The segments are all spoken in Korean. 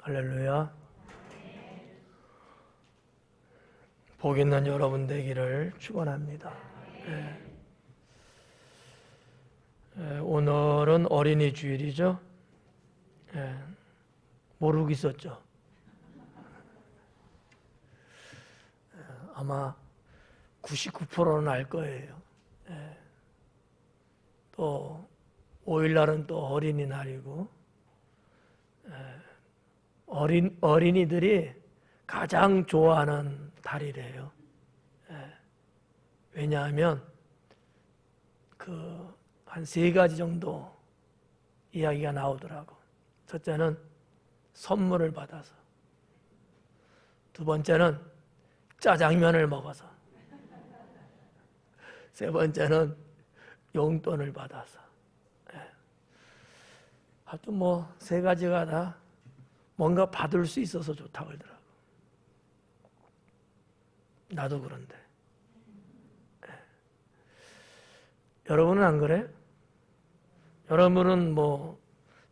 할렐루야. 복 있는 여러분 되기를 축원합니다. 오늘은 어린이 주일이죠. 모르고 있었죠. 아마 99%는 알 거예요. 또 5일날은 또 어린이날이고, 어린이들이 가장 좋아하는 달이래요. 왜냐하면 한 3가지 정도 이야기가 나오더라고. 첫째는 선물을 받아서, 두 번째는 짜장면을 먹어서, 세 번째는 용돈을 받아서. 하여튼 3가지가 다 뭔가 받을 수 있어서 좋다고 그러더라고. 나도 그런데. 여러분은 안 그래? 여러분은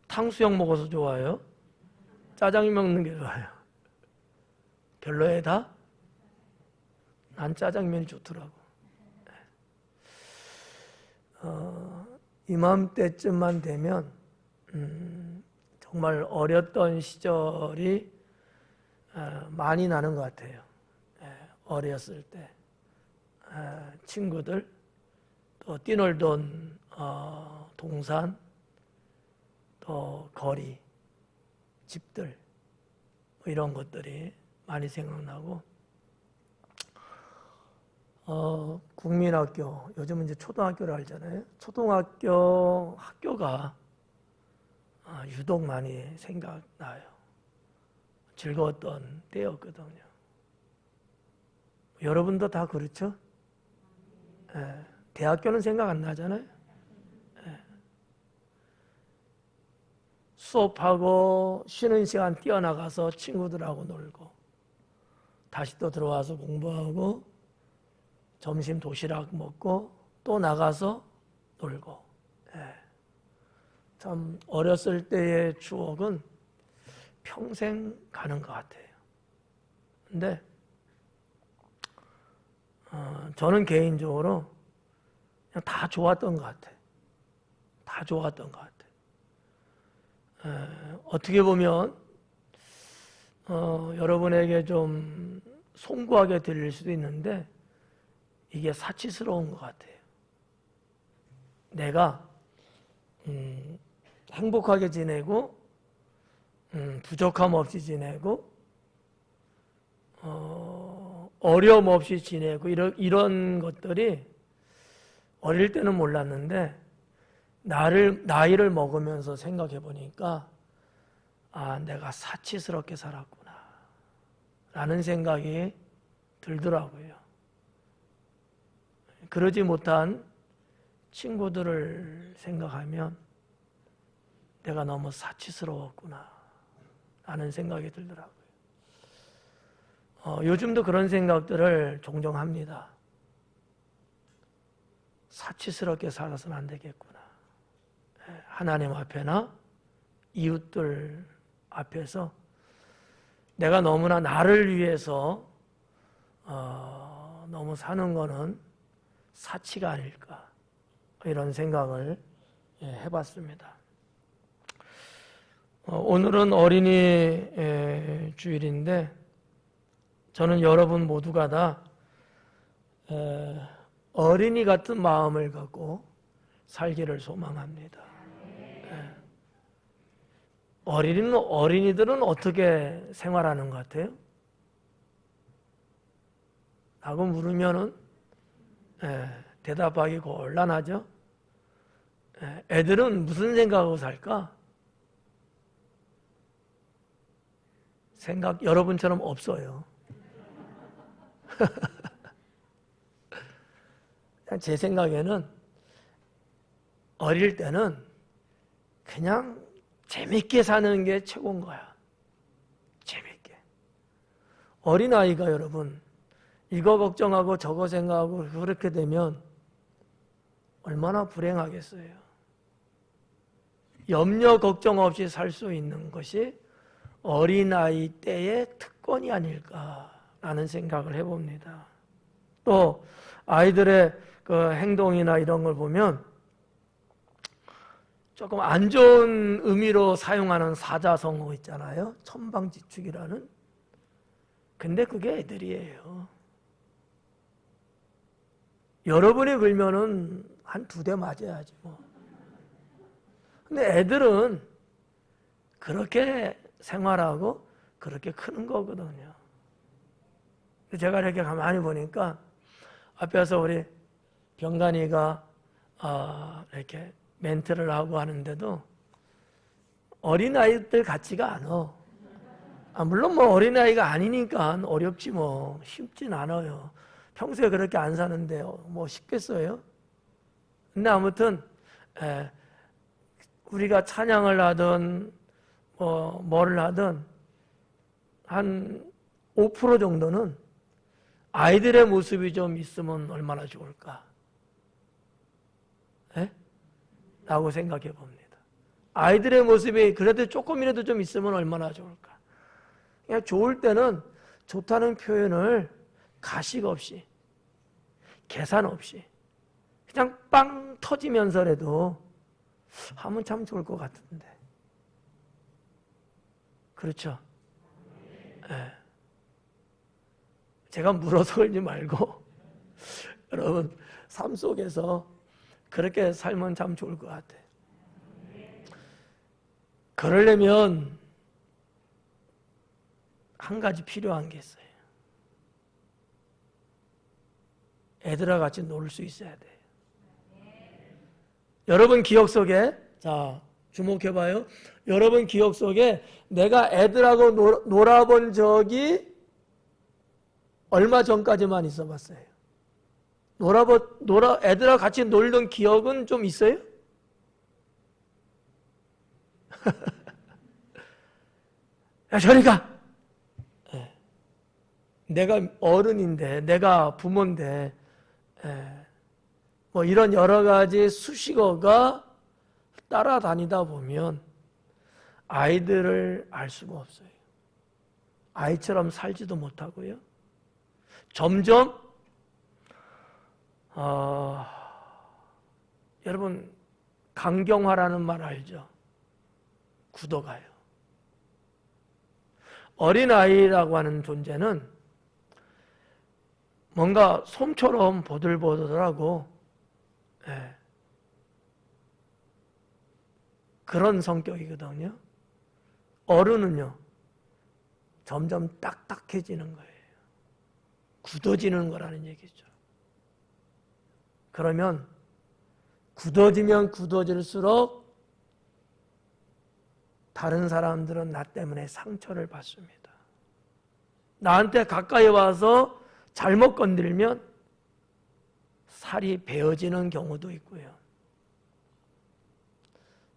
탕수육 먹어서 좋아요? 짜장면 먹는 게 좋아요? 별로에 다? 난 짜장면이 좋더라고. 이맘때쯤만 되면 정말 어렸던 시절이 많이 나는 것 같아요. 어렸을 때 친구들, 또 뛰놀던 동산, 또 거리, 집들, 이런 것들이 많이 생각나고, 국민학교, 요즘은 이제 초등학교를 알잖아요. 초등학교 학교가 유독 많이 생각나요. 즐거웠던 때였거든요. 여러분도 다 그렇죠? 대학교는 생각 안 나잖아요. 수업하고 쉬는 시간 뛰어나가서 친구들하고 놀고, 다시 또 들어와서 공부하고, 점심 도시락 먹고 또 나가서 놀고. 참 어렸을 때의 추억은 평생 가는 것 같아요. 근데 저는 개인적으로 그냥 다 좋았던 것 같아요. 다 좋았던 것 같아요. 어떻게 보면 여러분에게 좀 송구하게 들릴 수도 있는데, 이게 사치스러운 것 같아요. 내가 행복하게 지내고, 부족함 없이 지내고, 어려움 없이 지내고, 이런 것들이 어릴 때는 몰랐는데, 나이를 먹으면서 생각해 보니까, 내가 사치스럽게 살았구나 라는 생각이 들더라고요. 그러지 못한 친구들을 생각하면 내가 너무 사치스러웠구나 라는 생각이 들더라고요. 요즘도 그런 생각들을 종종 합니다. 사치스럽게 살아서는 안 되겠구나. 하나님 앞에나 이웃들 앞에서 내가 너무나 나를 위해서 너무 사는 거는 사치가 아닐까, 이런 생각을 해봤습니다. 오늘은 어린이 주일인데, 저는 여러분 모두가 다 어린이 같은 마음을 갖고 살기를 소망합니다. 어린이들은 어떻게 생활하는 것 같아요? 라고 물으면은 대답하기 곤란하죠. 애들은 무슨 생각하고 살까? 생각 여러분처럼 없어요. 제 생각에는 어릴 때는 그냥 재밌게 사는 게 최고인 거야. 재밌게. 어린아이가 여러분, 이거 걱정하고 저거 생각하고 그렇게 되면 얼마나 불행하겠어요. 염려 걱정 없이 살 수 있는 것이 어린아이 때의 특권이 아닐까라는 생각을 해봅니다. 또 아이들의 그 행동이나 이런 걸 보면 조금 안 좋은 의미로 사용하는 사자성어 있잖아요. 천방지축이라는. 근데 그게 애들이에요. 여러분이 걸면은 한 2대 맞아야지 뭐. 근데 애들은 그렇게 생활하고 그렇게 크는 거거든요. 제가 이렇게 가만히 보니까 앞에서 우리 병단이가 이렇게 멘트를 하고 하는데도 어린아이들 같지가 않아. 물론 뭐 어린아이가 아니니까 어렵지 뭐 쉽진 않아요. 평소에 그렇게 안 사는데 뭐 쉽겠어요? 근데 아무튼 우리가 찬양을 하든 뭐를 하든 한 5% 정도는 아이들의 모습이 좀 있으면 얼마나 좋을까? 라고 생각해 봅니다. 아이들의 모습이 그래도 조금이라도 좀 있으면 얼마나 좋을까? 그냥 좋을 때는 좋다는 표현을 가식 없이, 계산 없이, 그냥 빵 터지면서라도 하면 참 좋을 것 같은데. 그렇죠? 네. 제가 물어서 그러지 말고 여러분 삶 속에서 그렇게 살면 참 좋을 것 같아요. 그러려면 한 가지 필요한 게 있어요. 애들과 같이 놀 수 있어야 돼요. 여러분 기억 속에, 자, 주목해봐요. 여러분 기억 속에 내가 애들하고 놀아본 적이 얼마 전까지만 있어 봤어요. 애들하고 같이 놀던 기억은 좀 있어요? 야, 저리 가! 내가 어른인데, 내가 부모인데, 뭐 이런 여러 가지 수식어가 따라다니다 보면 아이들을 알 수가 없어요. 아이처럼 살지도 못하고요. 점점 여러분 강경화라는 말 알죠? 굳어가요. 어린아이라고 하는 존재는 뭔가 솜처럼 보들보들하고 그런 성격이거든요. 어른은요 점점 딱딱해지는 거예요. 굳어지는 거라는 얘기죠. 그러면 굳어지면 굳어질수록 다른 사람들은 나 때문에 상처를 받습니다. 나한테 가까이 와서 잘못 건들면 살이 베어지는 경우도 있고요.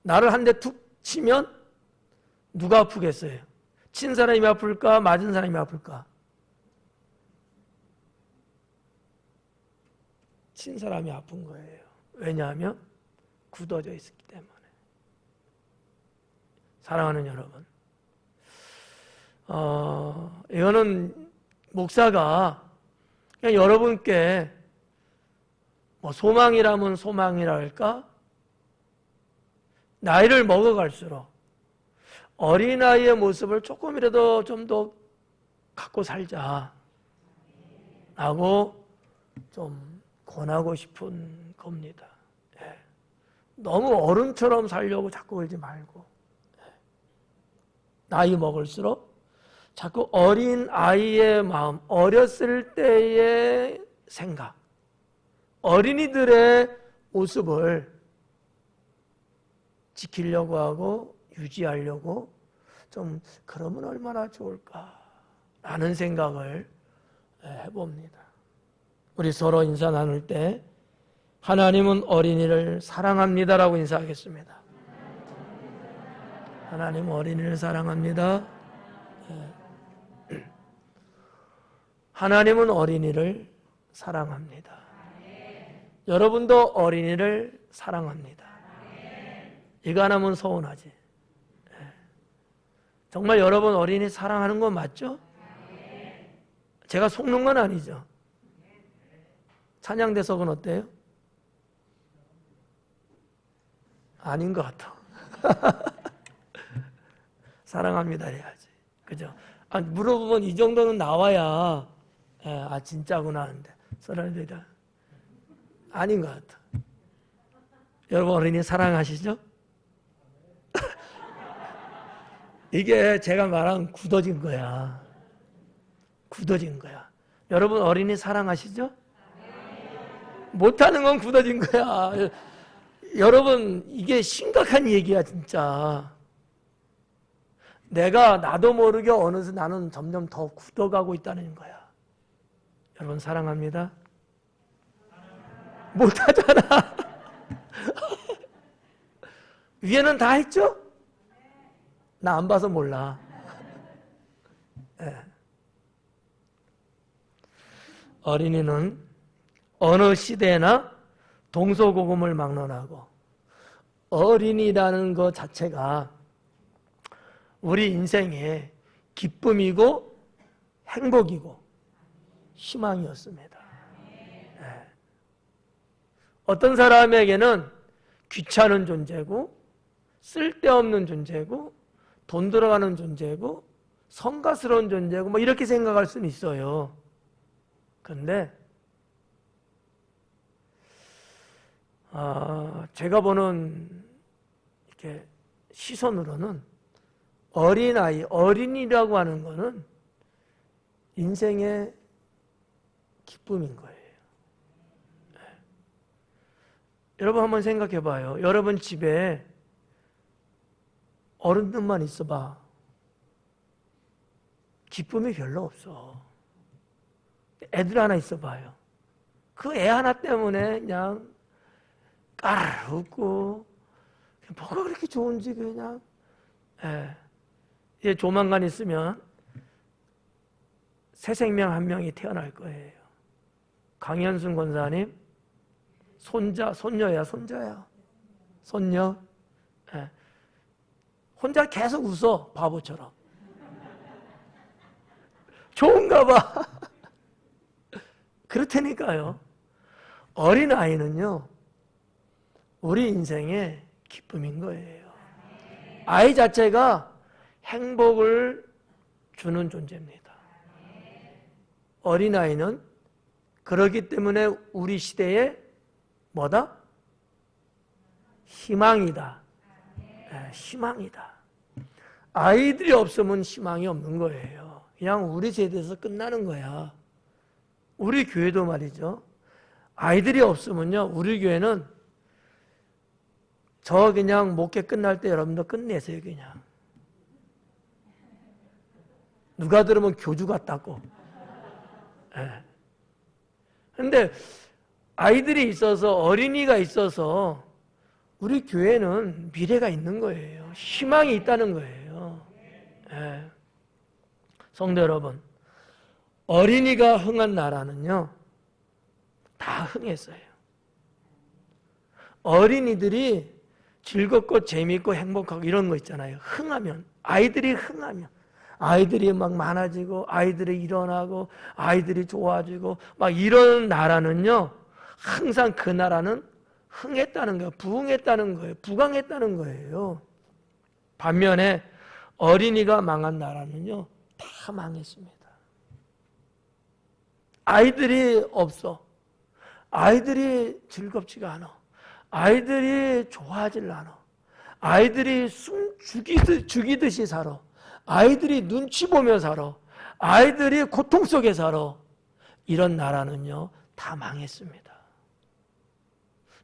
나를 한 대 툭 치면 누가 아프겠어요? 친 사람이 아플까? 맞은 사람이 아플까? 친 사람이 아픈 거예요. 왜냐하면 굳어져 있었기 때문에. 사랑하는 여러분, 이거는 목사가 그냥 여러분께 뭐 소망이라면 소망이랄까? 나이를 먹어갈수록 어린아이의 모습을 조금이라도 좀 더 갖고 살자 라고 좀 권하고 싶은 겁니다. 너무 어른처럼 살려고 자꾸 그러지 말고 나이 먹을수록 자꾸 어린아이의 마음, 어렸을 때의 생각, 어린이들의 모습을 지키려고 하고 유지하려고 좀 그러면 얼마나 좋을까라는 생각을 해봅니다. 우리 서로 인사 나눌 때 하나님은 어린이를 사랑합니다라고 인사하겠습니다. 하나님 어린이를 사랑합니다. 하나님은 어린이를 사랑합니다. 여러분도 어린이를 사랑합니다. 이거 하나면 서운하지. 정말 여러분 어린이 사랑하는 건 맞죠? 제가 속는 건 아니죠. 찬양 대석은 어때요? 아닌 것 같아. 사랑합니다 해야지. 그죠? 물어보면 이 정도는 나와야 진짜구나 하는데 사랑합니다. 아닌 것 같아. 여러분 어린이 사랑하시죠? 이게 제가 말한 굳어진 거야. 굳어진 거야. 여러분 어린이 사랑하시죠? 못하는 건 굳어진 거야. 여러분 이게 심각한 얘기야 진짜. 나도 모르게 어느새 나는 점점 더 굳어가고 있다는 거야. 여러분 사랑합니다. 못하잖아. 위에는 다 했죠? 나 안 봐서 몰라. 네. 어린이는 어느 시대나 동서고금을 막론하고 어린이라는 것 자체가 우리 인생의 기쁨이고 행복이고 희망이었습니다. 네. 어떤 사람에게는 귀찮은 존재고 쓸데없는 존재고 돈 들어가는 존재고 성가스러운 존재고 뭐 이렇게 생각할 수는 있어요. 그런데 제가 보는 이렇게 시선으로는 어린아이, 어린이라고 하는 거는 인생의 기쁨인 거예요. 네. 여러분 한번 생각해 봐요. 여러분 집에 어른들만 있어봐. 기쁨이 별로 없어. 애들 하나 있어봐요. 그 애 하나 때문에 그냥 까르르 웃고 뭐가 그렇게 좋은지 그냥 이제 조만간 있으면 새 생명 한 명이 태어날 거예요. 강현순 권사님 손녀야 손녀. 혼자 계속 웃어 바보처럼. 좋은가 봐. 그렇다니까요. 어린아이는요 우리 인생의 기쁨인 거예요. 아이 자체가 행복을 주는 존재입니다. 어린아이는 그렇기 때문에 우리 시대에 뭐다? 희망이다. 희망이다. 아이들이 없으면 희망이 없는 거예요. 그냥 우리 세대에서 끝나는 거야. 우리 교회도 말이죠. 아이들이 없으면요 우리 교회는 저 그냥 목회 끝날 때 여러분도 끝내세요. 그냥 누가 들으면 교주 같다고. 그런데 아이들이 있어서 어린이가 있어서 우리 교회는 미래가 있는 거예요. 희망이 있다는 거예요. 성도 여러분, 어린이가 흥한 나라는요 다 흥했어요. 어린이들이 즐겁고 재미있고 행복하고 이런 거 있잖아요. 흥하면, 아이들이 흥하면 아이들이 막 많아지고 아이들이 일어나고 아이들이 좋아지고 막 이런 나라는요 항상 그 나라는 흥했다는 거예요. 부흥했다는 거예요. 부강했다는 거예요. 반면에 어린이가 망한 나라는요 다 망했습니다. 아이들이 없어. 아이들이 즐겁지가 않아. 아이들이 좋아하질 않아. 아이들이 숨 죽이듯이 살아. 아이들이 눈치 보며 살아. 아이들이 고통 속에 살아. 이런 나라는요 다 망했습니다.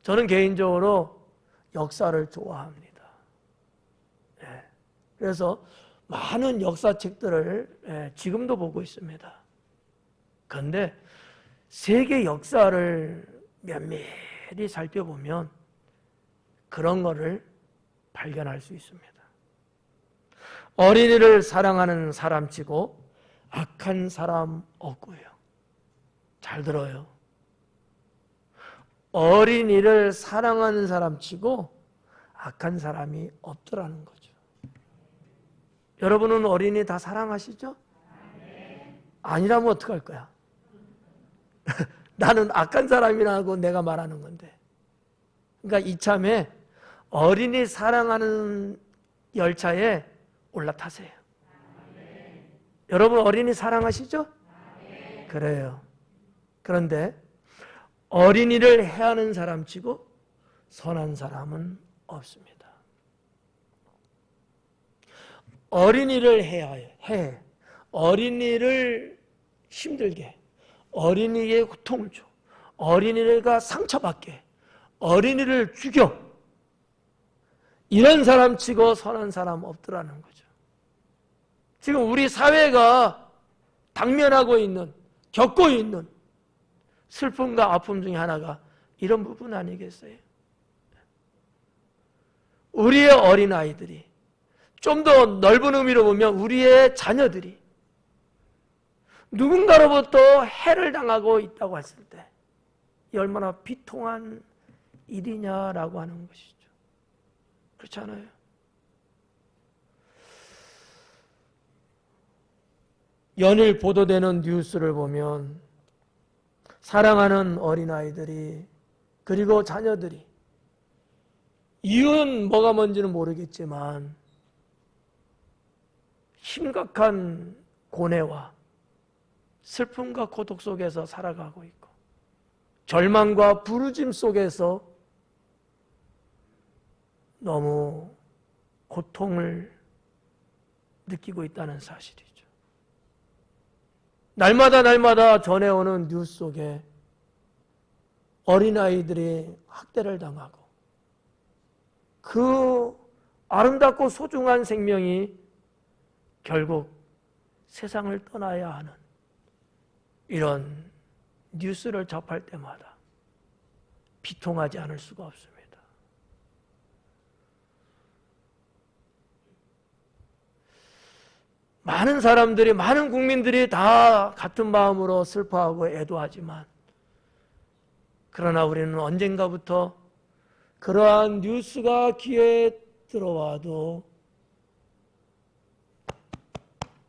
저는 개인적으로 역사를 좋아합니다. 그래서 많은 역사책들을 지금도 보고 있습니다. 그런데 세계 역사를 면밀히 살펴보면 그런 거를 발견할 수 있습니다. 어린이를 사랑하는 사람치고 악한 사람 없고요. 잘 들어요. 어린이를 사랑하는 사람치고 악한 사람이 없더라는 거죠. 여러분은 어린이 다 사랑하시죠? 아니라면 어떡할 거야? 나는 악한 사람이라고 내가 말하는 건데. 그러니까 이참에 어린이 사랑하는 열차에 올라타세요. 여러분 어린이 사랑하시죠? 그래요. 그런데 어린이를 해하는 사람치고 선한 사람은 없습니다. 어린이를 해. 어린이를 힘들게, 어린이에게 고통을 줘, 어린이가 상처받게, 어린이를 죽여. 이런 사람치고 선한 사람 없더라는 거죠. 지금 우리 사회가 당면하고 있는, 겪고 있는 슬픔과 아픔 중에 하나가 이런 부분 아니겠어요? 우리의 어린아이들이, 좀 더 넓은 의미로 보면 우리의 자녀들이 누군가로부터 해를 당하고 있다고 했을 때 이 얼마나 비통한 일이냐라고 하는 것이죠. 그렇지 않아요? 연일 보도되는 뉴스를 보면 사랑하는 어린아이들이 그리고 자녀들이 이유는 뭐가 뭔지는 모르겠지만 심각한 고뇌와 슬픔과 고독 속에서 살아가고 있고 절망과 부르짐 속에서 너무 고통을 느끼고 있다는 사실이죠. 날마다 전해오는 뉴스 속에 어린아이들이 학대를 당하고 그 아름답고 소중한 생명이 결국 세상을 떠나야 하는 이런 뉴스를 접할 때마다 비통하지 않을 수가 없습니다. 많은 사람들이, 많은 국민들이 다 같은 마음으로 슬퍼하고 애도하지만 그러나 우리는 언젠가부터 그러한 뉴스가 귀에 들어와도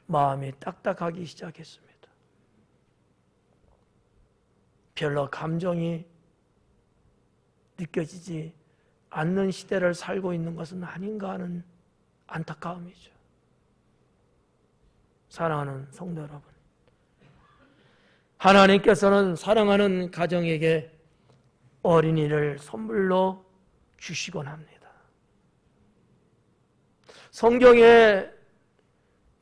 마음이 딱딱하기 시작했습니다. 별로 감정이 느껴지지 않는 시대를 살고 있는 것은 아닌가 하는 안타까움이죠. 사랑하는 성도 여러분, 하나님께서는 사랑하는 가정에게 어린이를 선물로 주시곤 합니다. 성경의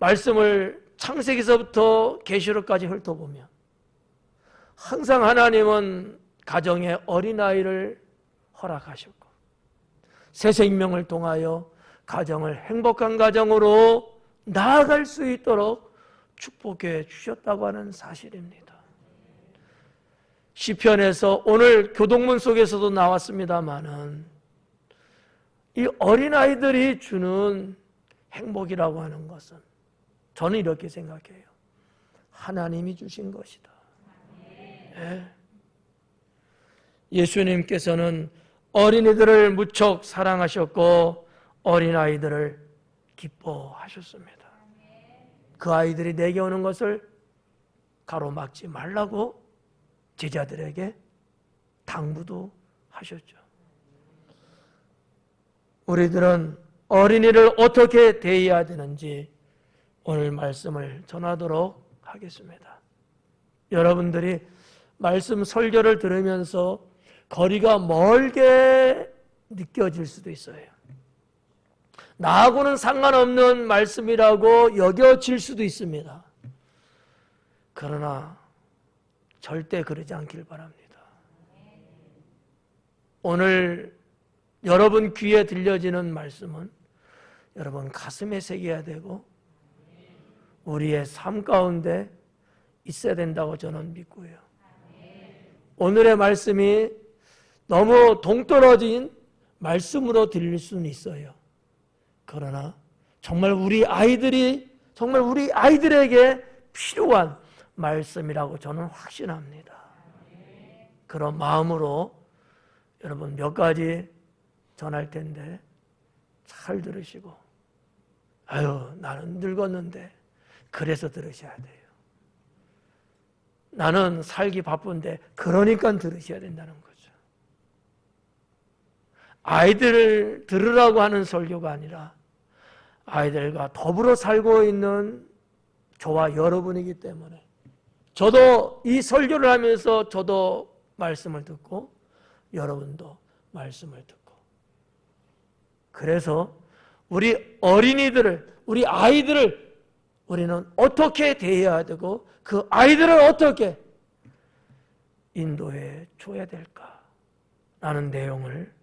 말씀을 창세기서부터 계시록까지 훑어보면 항상 하나님은 가정에 어린아이를 허락하셨고 새 생명을 통하여 가정을 행복한 가정으로 나아갈 수 있도록 축복해 주셨다고 하는 사실입니다. 시편에서 오늘 교동문 속에서도 나왔습니다마는 이 어린아이들이 주는 행복이라고 하는 것은 저는 이렇게 생각해요. 하나님이 주신 것이다. 네. 예수님께서는 어린이들을 무척 사랑하셨고 어린아이들을 기뻐하셨습니다. 그 아이들이 내게 오는 것을 가로막지 말라고 제자들에게 당부도 하셨죠. 우리들은 어린이를 어떻게 대해야 되는지 오늘 말씀을 전하도록 하겠습니다. 여러분들이 말씀 설교를 들으면서 거리가 멀게 느껴질 수도 있어요. 나하고는 상관없는 말씀이라고 여겨질 수도 있습니다. 그러나 절대 그러지 않길 바랍니다. 오늘 여러분 귀에 들려지는 말씀은 여러분 가슴에 새겨야 되고 우리의 삶 가운데 있어야 된다고 저는 믿고요. 오늘의 말씀이 너무 동떨어진 말씀으로 들릴 수는 있어요. 그러나 정말 우리 아이들에게 필요한 말씀이라고 저는 확신합니다. 그런 마음으로 여러분 몇 가지 전할 텐데 잘 들으시고 아유, 나는 늙었는데. 그래서 들으셔야 돼요. 나는 살기 바쁜데 그러니까 들으셔야 된다는 거죠. 아이들을 들으라고 하는 설교가 아니라 아이들과 더불어 살고 있는 저와 여러분이기 때문에 저도 이 설교를 하면서 저도 말씀을 듣고 여러분도 말씀을 듣고 그래서 우리 어린이들을 우리 아이들을 우리는 어떻게 대해야 되고 그 아이들을 어떻게 인도해 줘야 될까라는 내용을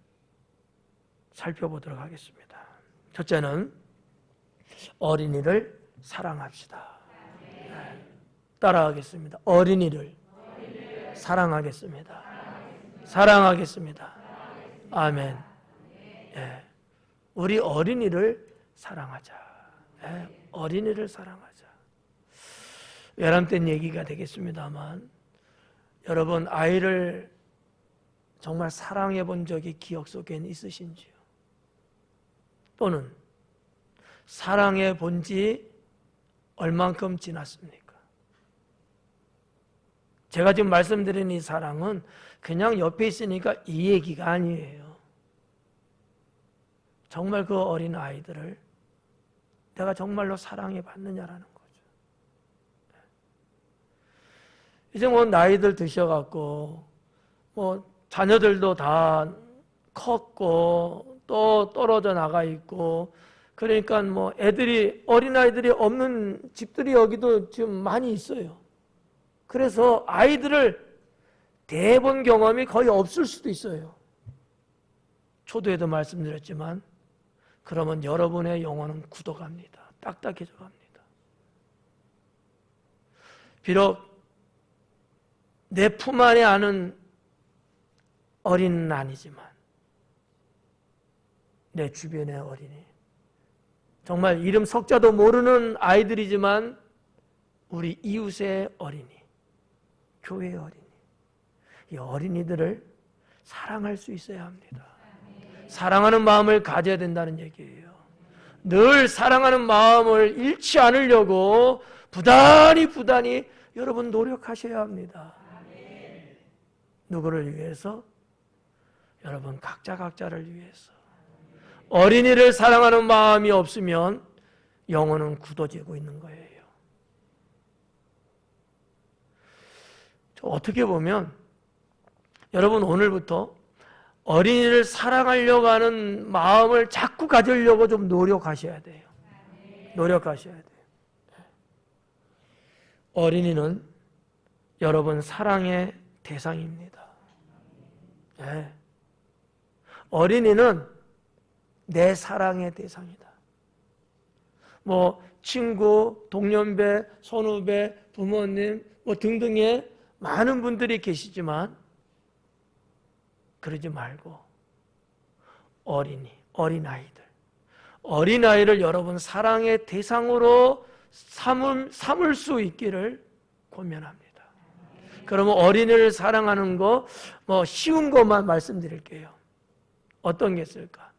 살펴보도록 하겠습니다. 첫째는 어린이를 사랑합시다. 따라하겠습니다. 어린이를 사랑하겠습니다. 사랑하겠습니다. 아멘. 예. 우리 어린이를 사랑하자. 예. 어린이를 사랑하자. 외람된 얘기가 되겠습니다만 여러분 아이를 정말 사랑해 본 적이 기억 속엔 있으신지요? 또는 사랑해 본 지 얼만큼 지났습니까? 제가 지금 말씀드린 이 사랑은 그냥 옆에 있으니까 이 얘기가 아니에요. 정말 그 어린 아이들을 내가 정말로 사랑해 봤느냐라는 거죠. 이제 뭐 나이들 드셔갖고 뭐 자녀들도 다 컸고 또 떨어져 나가 있고 그러니까 뭐 애들이 어린아이들이 없는 집들이 여기도 지금 많이 있어요. 그래서 아이들을 대본 경험이 거의 없을 수도 있어요. 초두에도 말씀드렸지만 그러면 여러분의 영혼은 굳어갑니다. 딱딱해져 갑니다. 비록 내 품 안에 아는 어린이는 아니지만 내 주변의 어린이 정말 이름 석자도 모르는 아이들이지만 우리 이웃의 어린이 교회의 어린이 이 어린이들을 사랑할 수 있어야 합니다. 사랑하는 마음을 가져야 된다는 얘기예요. 늘 사랑하는 마음을 잃지 않으려고 부단히 여러분 노력하셔야 합니다. 누구를 위해서? 여러분 각자를 위해서. 어린이를 사랑하는 마음이 없으면 영혼은 굳어지고 있는 거예요. 어떻게 보면 여러분 오늘부터 어린이를 사랑하려고 하는 마음을 자꾸 가지려고 좀 노력하셔야 돼요. 노력하셔야 돼요. 어린이는 여러분 사랑의 대상입니다. 네. 어린이는 내 사랑의 대상이다. 뭐 친구, 동년배, 선후배, 부모님 뭐 등등의 많은 분들이 계시지만 그러지 말고 어린아이를 여러분 사랑의 대상으로 삼을 수 있기를 권면합니다. 그러면 어린이를 사랑하는 거 뭐 쉬운 것만 말씀드릴게요. 어떤 게 있을까?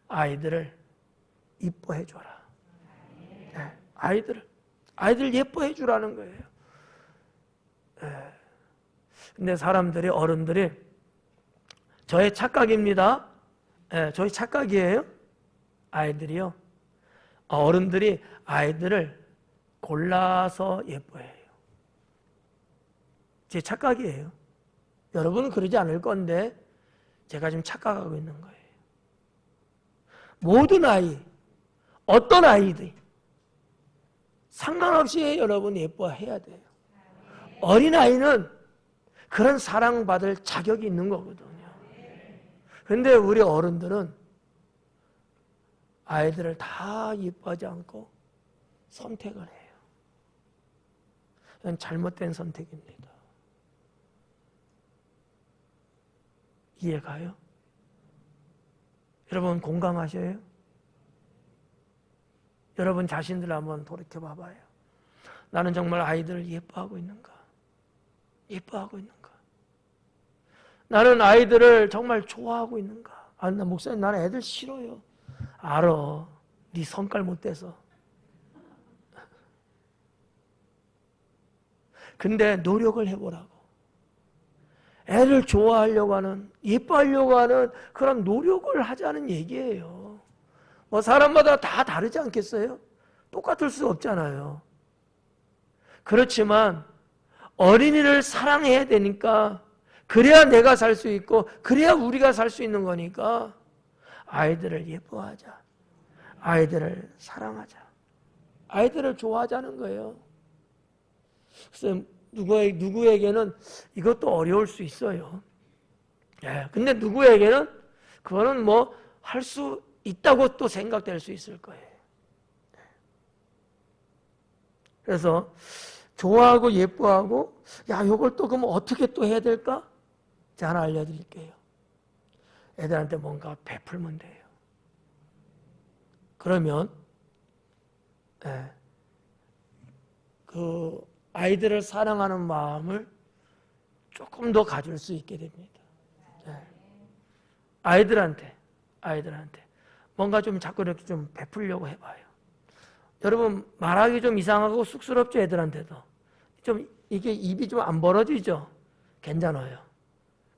아이들을 이뻐해 줘라. 네, 아이들 예뻐해 주라는 거예요. 네. 근데 사람들이 어른들이 저의 착각입니다. 네, 저의 착각이에요. 아이들이요. 어른들이 아이들을 골라서 예뻐해요. 제 착각이에요. 여러분은 그러지 않을 건데 제가 지금 착각하고 있는 거예요. 모든 아이, 어떤 아이들 상관없이 여러분 예뻐해야 돼요. 어린아이는 그런 사랑받을 자격이 있는 거거든요. 그런데 우리 어른들은 아이들을 다 예뻐하지 않고 선택을 해요. 이건 잘못된 선택입니다. 이해가요? 여러분 공감하셔요? 여러분 자신들 한번 돌이켜 봐봐요. 나는 정말 아이들을 예뻐하고 있는가? 예뻐하고 있는가? 나는 아이들을 정말 좋아하고 있는가? 나 목사님 나는 애들 싫어요. 알아. 네 성깔 못 돼서. 근데 노력을 해보라고. 애를 좋아하려고 하는, 예뻐하려고 하는 그런 노력을 하자는 얘기예요. 뭐 사람마다 다 다르지 않겠어요? 똑같을 수 없잖아요. 그렇지만 어린이를 사랑해야 되니까, 그래야 내가 살 수 있고 그래야 우리가 살 수 있는 거니까 아이들을 예뻐하자. 아이들을 사랑하자. 아이들을 좋아하자는 거예요. 그래서 누구에게는 이것도 어려울 수 있어요. 예, 근데 누구에게는 그거는 뭐 할 수 있다고 또 생각될 수 있을 거예요. 그래서 좋아하고 예뻐하고, 야, 이걸 또 그럼 어떻게 또 해야 될까? 제가 하나 알려드릴게요. 애들한테 뭔가 베풀면 돼요. 그러면 그 아이들을 사랑하는 마음을 조금 더 가질 수 있게 됩니다. 아이들한테 뭔가 좀 자꾸 이렇게 좀 베풀려고 해봐요. 여러분, 말하기 좀 이상하고 쑥스럽죠? 애들한테도 좀 이게 입이 좀 안 벌어지죠? 괜찮아요.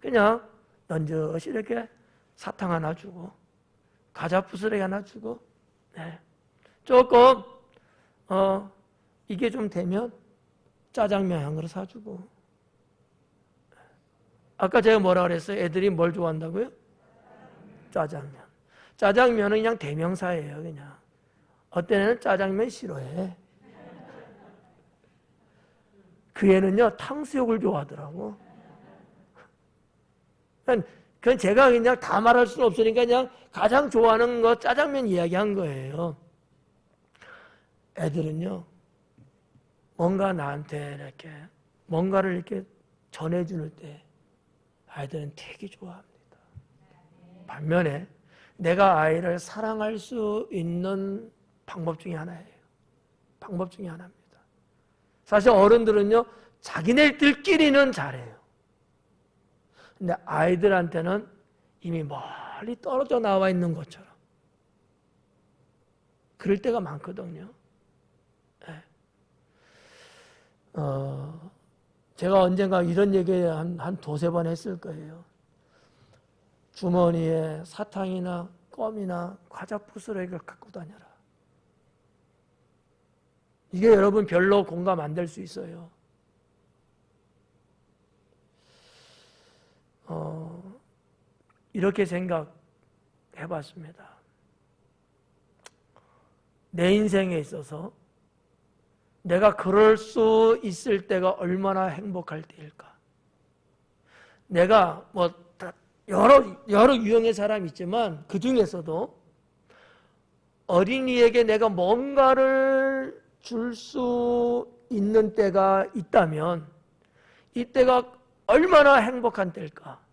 그냥 넌저시 이렇게 사탕 하나 주고 과자 부스러기 하나 주고, 조금 이게 좀 되면 짜장면 한 그릇 사주고. 아까 제가 뭐라 그랬어요? 애들이 뭘 좋아한다고요? 짜장면. 짜장면은 그냥 대명사예요. 그냥 어떤 애는 짜장면 싫어해. 그 애는요 탕수육을 좋아하더라고. 그건 제가 그냥 다 말할 수는 없으니까 그냥 가장 좋아하는 거 짜장면 이야기한 거예요. 애들은요 뭔가 나한테 이렇게 뭔가를 이렇게 전해줄 때 아이들은 되게 좋아합니다. 반면에 내가 아이를 사랑할 수 있는 방법 중에 하나예요. 방법 중에 하나입니다. 사실 어른들은요 자기네들끼리는 잘해요. 근데 아이들한테는 이미 멀리 떨어져 나와 있는 것처럼 그럴 때가 많거든요. 제가 언젠가 이런 얘기 한 두세 번 했을 거예요. 주머니에 사탕이나 껌이나 과자 부스러기를 갖고 다녀라. 이게 여러분 별로 공감 안 될 수 있어요. 이렇게 생각해 봤습니다. 내 인생에 있어서 내가 그럴 수 있을 때가 얼마나 행복할 때일까? 내가 뭐 여러 유형의 사람이 있지만 그 중에서도 어린이에게 내가 뭔가를 줄 수 있는 때가 있다면 이때가 얼마나 행복한 때일까?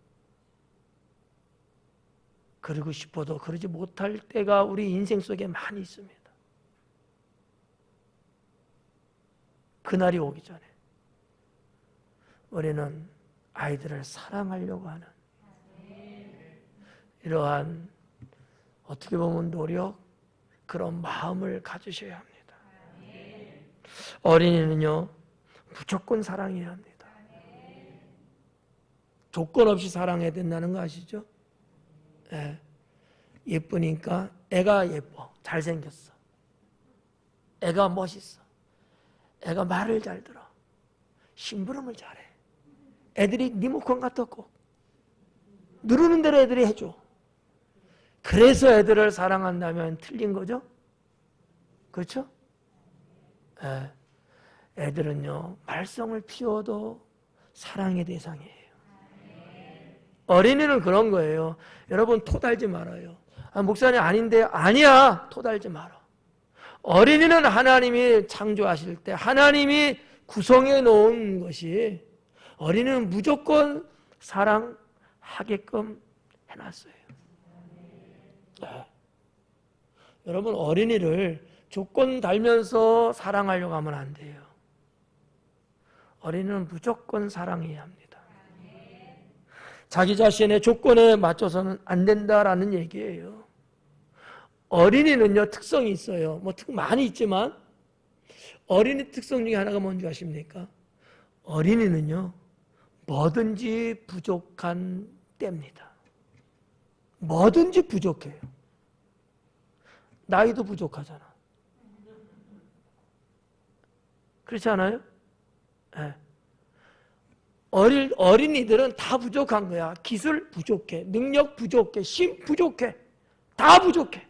그러고 싶어도 그러지 못할 때가 우리 인생 속에 많이 있습니다. 그날이 오기 전에 우리는 아이들을 사랑하려고 하는 이러한 어떻게 보면 노력, 그런 마음을 가지셔야 합니다. 어린이는요 무조건 사랑해야 합니다. 조건 없이 사랑해야 된다는 거 아시죠? 예쁘니까 애가 예뻐, 잘생겼어, 애가 멋있어, 애가 말을 잘 들어, 심부름을 잘해, 애들이 리모컨 같아 꼭 누르는 대로 애들이 해줘. 그래서 애들을 사랑한다면 틀린 거죠? 그렇죠? 애들은요 말썽을 피워도 사랑의 대상이에요. 어린이는 그런 거예요. 여러분 토달지 말아요. 목사님 아닌데, 아니야, 토달지 마라. 어린이는 하나님이 창조하실 때 하나님이 구성해 놓은 것이 어린이는 무조건 사랑하게끔 해놨어요. 여러분 어린이를 조건 달면서 사랑하려고 하면 안 돼요. 어린이는 무조건 사랑해야 합니다. 자기 자신의 조건에 맞춰서는 안 된다라는 얘기예요. 어린이는요, 특성이 있어요. 뭐 많이 있지만 어린이 특성 중에 하나가 뭔지 아십니까? 어린이는요, 뭐든지 부족한 때입니다. 뭐든지 부족해요. 나이도 부족하잖아. 그렇지 않아요? 네. 어린이들은 다 부족한 거야. 기술 부족해, 능력 부족해, 힘 부족해, 다 부족해.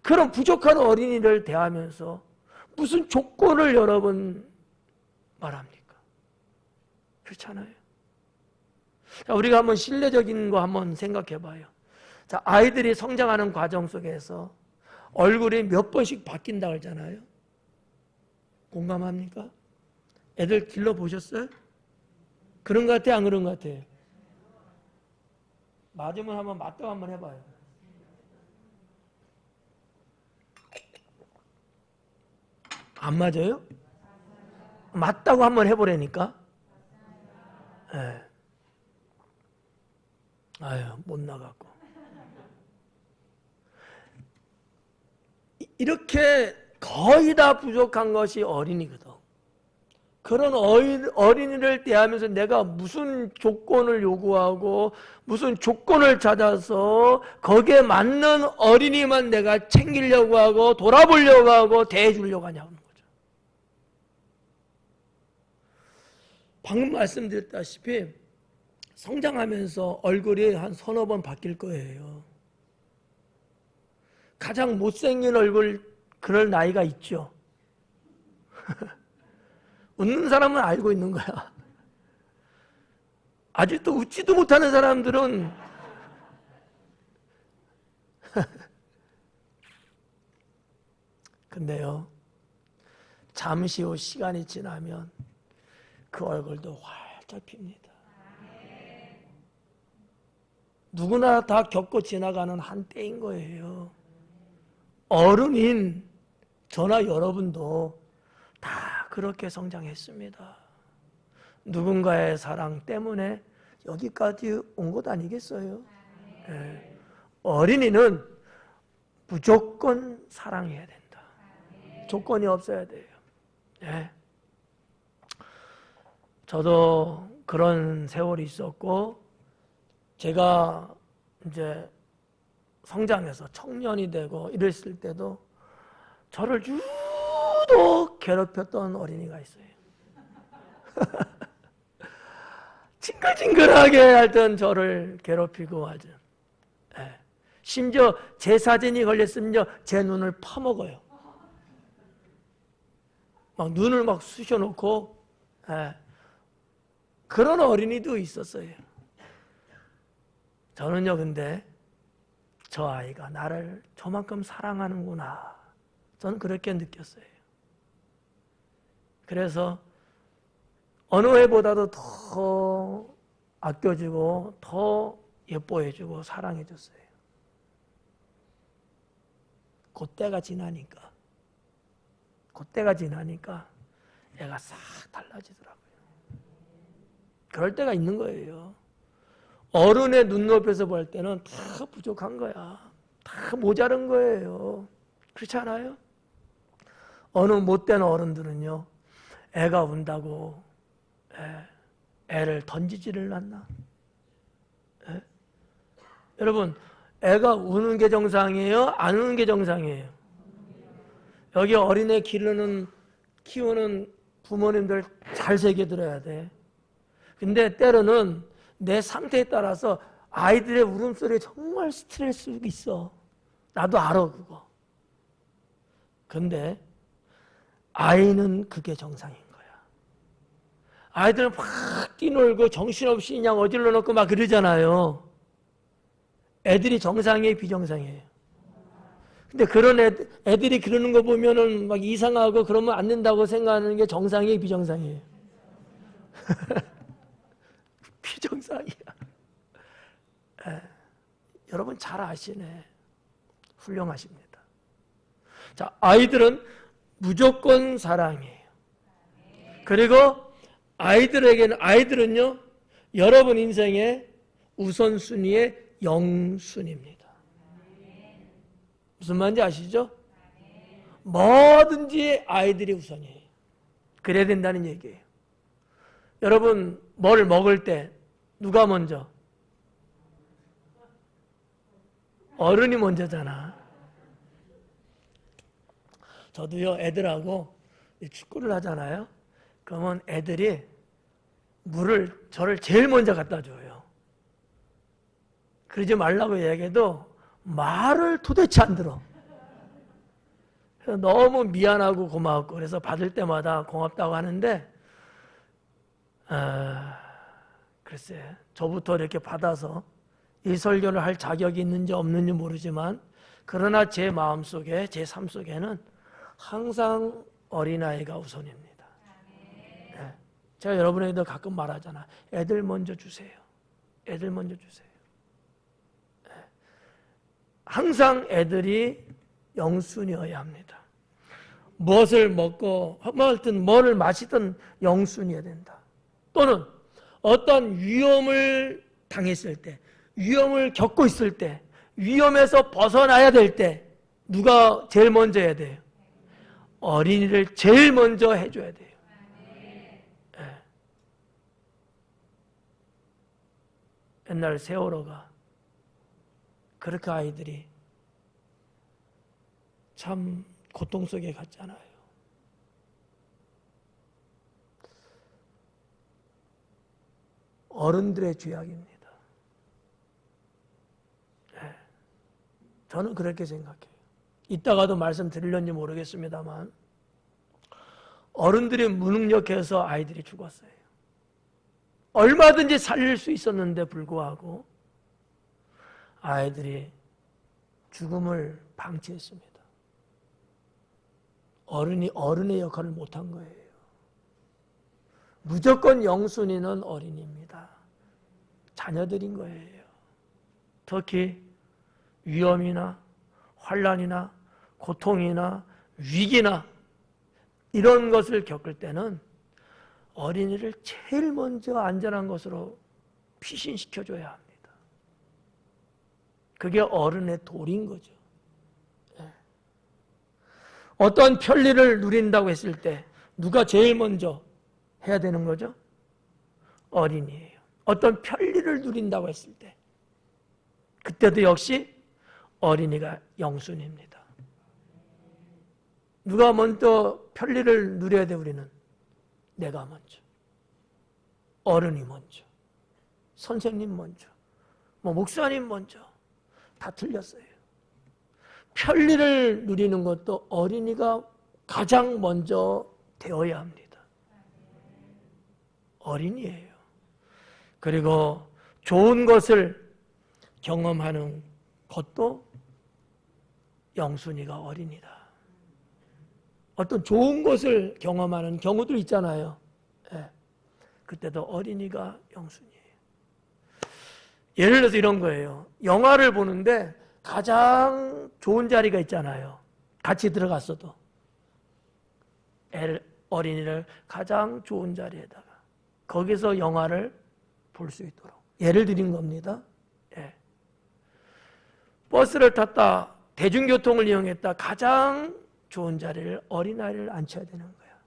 그런 부족한 어린이를 대하면서 무슨 조건을 여러분 말합니까? 그렇잖아요. 자, 우리가 한번 실내적인 거 한번 생각해 봐요. 자, 아이들이 성장하는 과정 속에서 얼굴이 몇 번씩 바뀐다 그러잖아요. 공감합니까? 애들 길러보셨어요? 그런 것 같아요? 안 그런 것 같아요? 맞으면 한번 맞다고 한번 해봐요. 안 맞아요? 맞다고 한번 해보라니까. 네. 아유, 못 나갔고. 이렇게 거의 다 부족한 것이 어린이거든. 그런 어린이를 대하면서 내가 무슨 조건을 요구하고 무슨 조건을 찾아서 거기에 맞는 어린이만 내가 챙기려고 하고 돌아보려고 하고 대해주려고 하냐는 거죠. 방금 말씀드렸다시피 성장하면서 얼굴이 한 서너 번 바뀔 거예요. 가장 못생긴 얼굴 그럴 나이가 있죠. 웃는 사람은 알고 있는 거야. 아직도 웃지도 못하는 사람들은 근데요, 잠시 후 시간이 지나면 그 얼굴도 활짝 핍니다. 누구나 다 겪고 지나가는 한때인 거예요. 어른인 저나 여러분도 다 그렇게 성장했습니다. 누군가의 사랑 때문에 여기까지 온 것 아니겠어요? 네. 어린이는 무조건 사랑해야 된다. 조건이 없어야 돼요. 네. 저도 그런 세월이 있었고, 제가 이제 성장해서 청년이 되고 이랬을 때도 저를 유독 괴롭혔던 어린이가 있어요. 징글징글하게 하던 저를 괴롭히고 하죠. 네. 심지어 제 사진이 걸렸으면 제 눈을 파먹어요. 막 눈을 막 쑤셔놓고, 네. 그런 어린이도 있었어요. 저는요, 근데 저 아이가 나를 저만큼 사랑하는구나. 저는 그렇게 느꼈어요. 그래서 어느 해보다도 더 아껴주고 더 예뻐해주고 사랑해줬어요. 그때가 지나니까 애가 싹 달라지더라고요. 그럴 때가 있는 거예요. 어른의 눈높이에서 볼 때는 다 부족한 거야. 다 모자른 거예요. 그렇지 않아요? 어느 못된 어른들은요, 애가 운다고 애를 던지지를 않나? 여러분, 애가 우는 게 정상이에요? 안 우는 게 정상이에요? 여기 어린애 키우는 부모님들 잘 새겨들어야 돼. 근데 때로는 내 상태에 따라서 아이들의 울음소리에 정말 스트레스가 있어. 나도 알아, 그거. 근데 아이는 그게 정상인 거야. 아이들은 막 뛰놀고 정신없이 그냥 어질러 놓고 막 그러잖아요. 애들이 정상이에요, 비정상이에요? 근데 그런 애들이 그러는 거 보면은 막 이상하고 그러면 안 된다고 생각하는 게 정상이에요, 비정상이에요? 비정상이야. 여러분 잘 아시네. 훌륭하십니다. 자, 아이들은 무조건 사랑이에요. 그리고 아이들은요, 여러분 인생의 우선순위의 영순입니다. 무슨 말인지 아시죠? 뭐든지 아이들이 우선이에요. 그래야 된다는 얘기예요. 여러분, 뭘 먹을 때 누가 먼저? 어른이 먼저잖아. 저도요, 애들하고 축구를 하잖아요. 그러면 애들이 물을 저를 제일 먼저 갖다 줘요. 그러지 말라고 얘기해도 말을 도대체 안 들어. 그래서 너무 미안하고 고마웠고, 그래서 받을 때마다 고맙다고 하는데, 글쎄, 저부터 이렇게 받아서 이 설교를 할 자격이 있는지 없는지 모르지만, 그러나 제 마음속에, 제 삶 속에는 항상 어린아이가 우선입니다. 네. 제가 여러분에게도 가끔 말하잖아. 애들 먼저 주세요. 애들 먼저 주세요. 네. 항상 애들이 영순이어야 합니다. 무엇을 먹고 하여튼 뭐를 마시든 영순이어야 된다. 또는 어떤 위험을 당했을 때, 위험을 겪고 있을 때, 위험에서 벗어나야 될 때 누가 제일 먼저 해야 돼요? 어린이를 제일 먼저 해줘야 돼요. 네. 옛날 세월호가 그렇게 아이들이 참 고통 속에 갔잖아요. 어른들의 죄악입니다. 네. 저는 그렇게 생각해요. 이따가도 말씀드리려는지 모르겠습니다만 어른들이 무능력해서 아이들이 죽었어요. 얼마든지 살릴 수 있었는데 불구하고 아이들이 죽음을 방치했습니다. 어른이 어른의 역할을 못한 거예요. 무조건 영순이는 어린이입니다. 자녀들인 거예요. 특히 위험이나 환난이나 고통이나 위기나 이런 것을 겪을 때는 어린이를 제일 먼저 안전한 것으로 피신시켜줘야 합니다. 그게 어른의 도리인 거죠. 어떤 편리를 누린다고 했을 때 누가 제일 먼저 해야 되는 거죠? 어린이에요. 어떤 편리를 누린다고 했을 때 그때도 역시 어린이가 영순입니다. 누가 먼저 편리를 누려야 돼 우리는? 내가 먼저. 어른이 먼저. 선생님 먼저. 목사님 먼저. 다 틀렸어요. 편리를 누리는 것도 어린이가 가장 먼저 되어야 합니다. 어린이에요. 그리고 좋은 것을 경험하는 것도 영순이가 어린이다. 어떤 좋은 것을 경험하는 경우도 있잖아요. 네. 그때도 어린이가 영순이에요. 예를 들어서 이런 거예요. 영화를 보는데 가장 좋은 자리가 있잖아요. 같이 들어갔어도 어린이를 가장 좋은 자리에다가 거기서 영화를 볼 수 있도록 예를 드린 겁니다. 예. 버스를 탔다, 대중교통을 이용했다, 가장 좋은 자리를 어린아이를 앉혀야 되는 거야.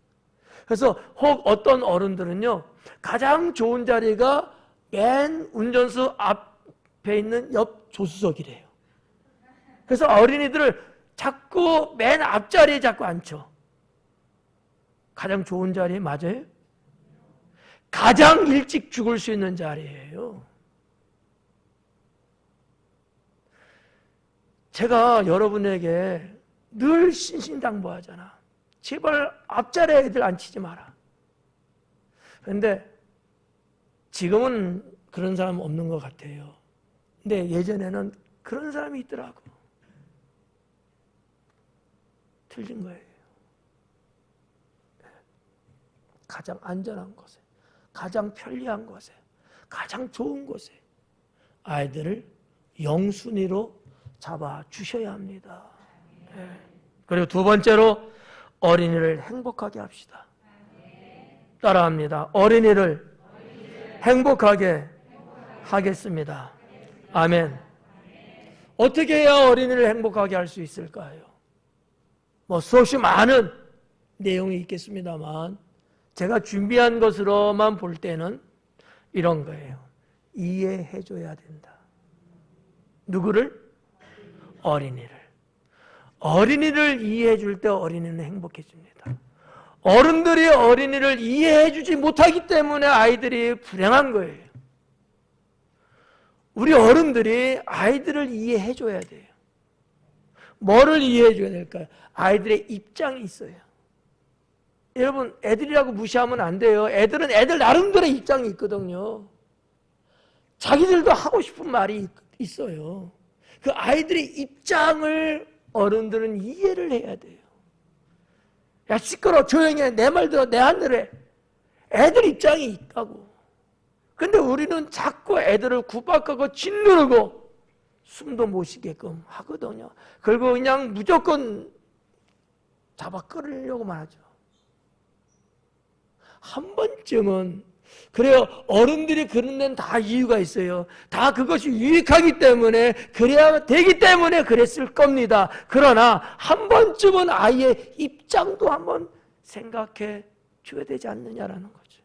그래서 혹 어떤 어른들은요, 가장 좋은 자리가 맨 운전수 앞에 있는 옆 조수석이래요. 그래서 어린이들을 자꾸 맨 앞자리에 자꾸 앉혀. 가장 좋은 자리 맞아요? 가장 일찍 죽을 수 있는 자리예요. 제가 여러분에게 늘 신신당부하잖아. 제발 앞자리에 애들 앉히지 마라. 그런데 지금은 그런 사람 없는 것 같아요. 근데 예전에는 그런 사람이 있더라고. 틀린 거예요. 가장 안전한 곳에, 가장 편리한 곳에, 가장 좋은 곳에 아이들을 영순위로 잡아 주셔야 합니다. 그리고 두 번째로 어린이를 행복하게 합시다. 따라합니다. 어린이를 행복하게 하겠습니다. 아멘. 어떻게 해야 어린이를 행복하게 할 수 있을까요? 뭐 수없이 많은 내용이 있겠습니다만 제가 준비한 것으로만 볼 때는 이런 거예요. 이해해 줘야 된다. 누구를? 어린이를. 어린이를 이해해 줄 때 어린이는 행복해집니다. 어른들이 어린이를 이해해 주지 못하기 때문에 아이들이 불행한 거예요. 우리 어른들이 아이들을 이해해 줘야 돼요. 뭐를 이해해 줘야 될까요? 아이들의 입장이 있어요. 여러분, 애들이라고 무시하면 안 돼요. 애들은 애들 나름대로의 입장이 있거든요. 자기들도 하고 싶은 말이 있어요. 그 아이들의 입장을 어른들은 이해를 해야 돼요. 야, 시끄러워, 조용히 해, 내 말 들어, 내 안대로 해. 애들 입장이 있다고. 근데 우리는 자꾸 애들을 구박하고 짓누르고 숨도 못 쉬게끔 하거든요. 그리고 그냥 무조건 잡아 끌으려고만 하죠. 한 번쯤은, 그래요, 어른들이 그런 데는 다 이유가 있어요. 다 그것이 유익하기 때문에, 그래야 되기 때문에 그랬을 겁니다. 그러나 한 번쯤은 아이의 입장도 한번 생각해 줘야 되지 않느냐라는 거죠.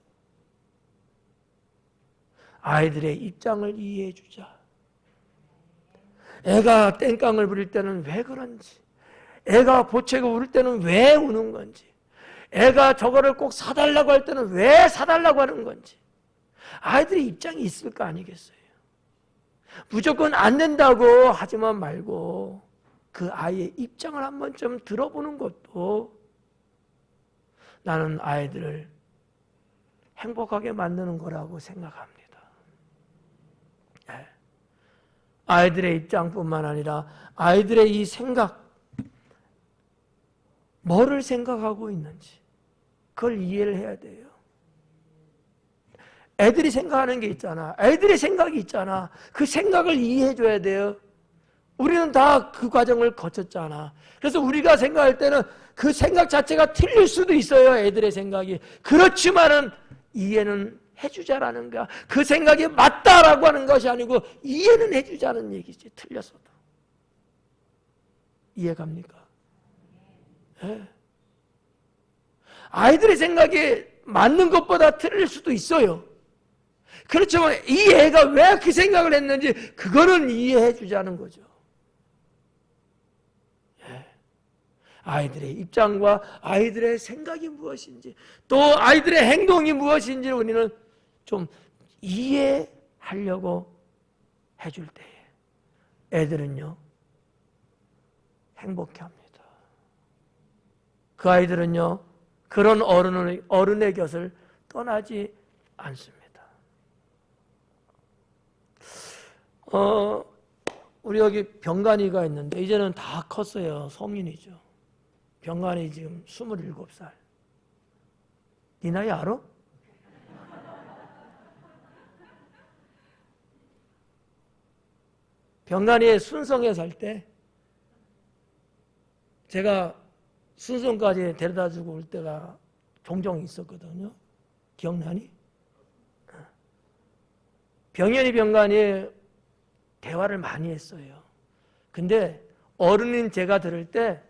아이들의 입장을 이해해 주자. 애가 땡깡을 부릴 때는 왜 그런지, 애가 보채고 울 때는 왜 우는 건지, 애가 저거를 꼭 사달라고 할 때는 왜 사달라고 하는 건지 아이들의 입장이 있을 거 아니겠어요. 무조건 안 된다고 하지만 말고 그 아이의 입장을 한 번쯤 들어보는 것도 나는 아이들을 행복하게 만드는 거라고 생각합니다. 아이들의 입장뿐만 아니라 아이들의 이 생각, 뭐를 생각하고 있는지 그걸 이해를 해야 돼요. 애들이 생각하는 게 있잖아. 애들의 생각이 있잖아. 그 생각을 이해해 줘야 돼요. 우리는 다 그 과정을 거쳤잖아. 그래서 우리가 생각할 때는 그 생각 자체가 틀릴 수도 있어요. 애들의 생각이. 그렇지만은 이해는 해주자라는 거야. 그 생각이 맞다라고 하는 것이 아니고 이해는 해주자는 얘기지. 틀렸어도. 이해갑니까? 네. 아이들의 생각이 맞는 것보다 틀릴 수도 있어요. 그렇지만 이 애가 왜 그 생각을 했는지 그거는 이해해 주자는 거죠. 네. 아이들의 입장과 아이들의 생각이 무엇인지 또 아이들의 행동이 무엇인지 우리는 좀 이해하려고 해줄 때 애들은요 행복해합니다. 그 아이들은요 그런 어른의 곁을 떠나지 않습니다. 우리 여기 병간이가 있는데 이제는 다 컸어요. 성인이죠. 병간이 지금 27살. 네 나이 알아? 병간이의 순성에 살 때 제가 순성까지 데려다주고 올 때가 종종 있었거든요. 기억나니? 병현이 병간이 대화를 많이 했어요. 근데 어른인 제가 들을 때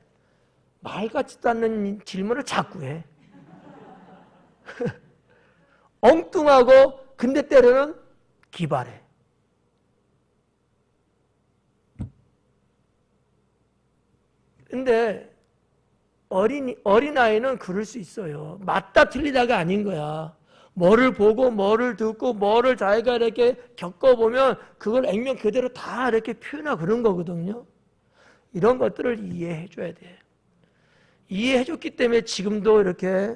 말 같지도 않는 질문을 자꾸 해. 엉뚱하고 근데 때로는 기발해. 근데 어린아이는 그럴 수 있어요. 맞다 틀리다가 아닌 거야. 뭐를 보고 뭐를 듣고 뭐를 자기가 이렇게 겪어보면 그걸 액면 그대로 다 이렇게 표현하고 그런 거거든요. 이런 것들을 이해해 줘야 돼. 이해해 줬기 때문에 지금도 이렇게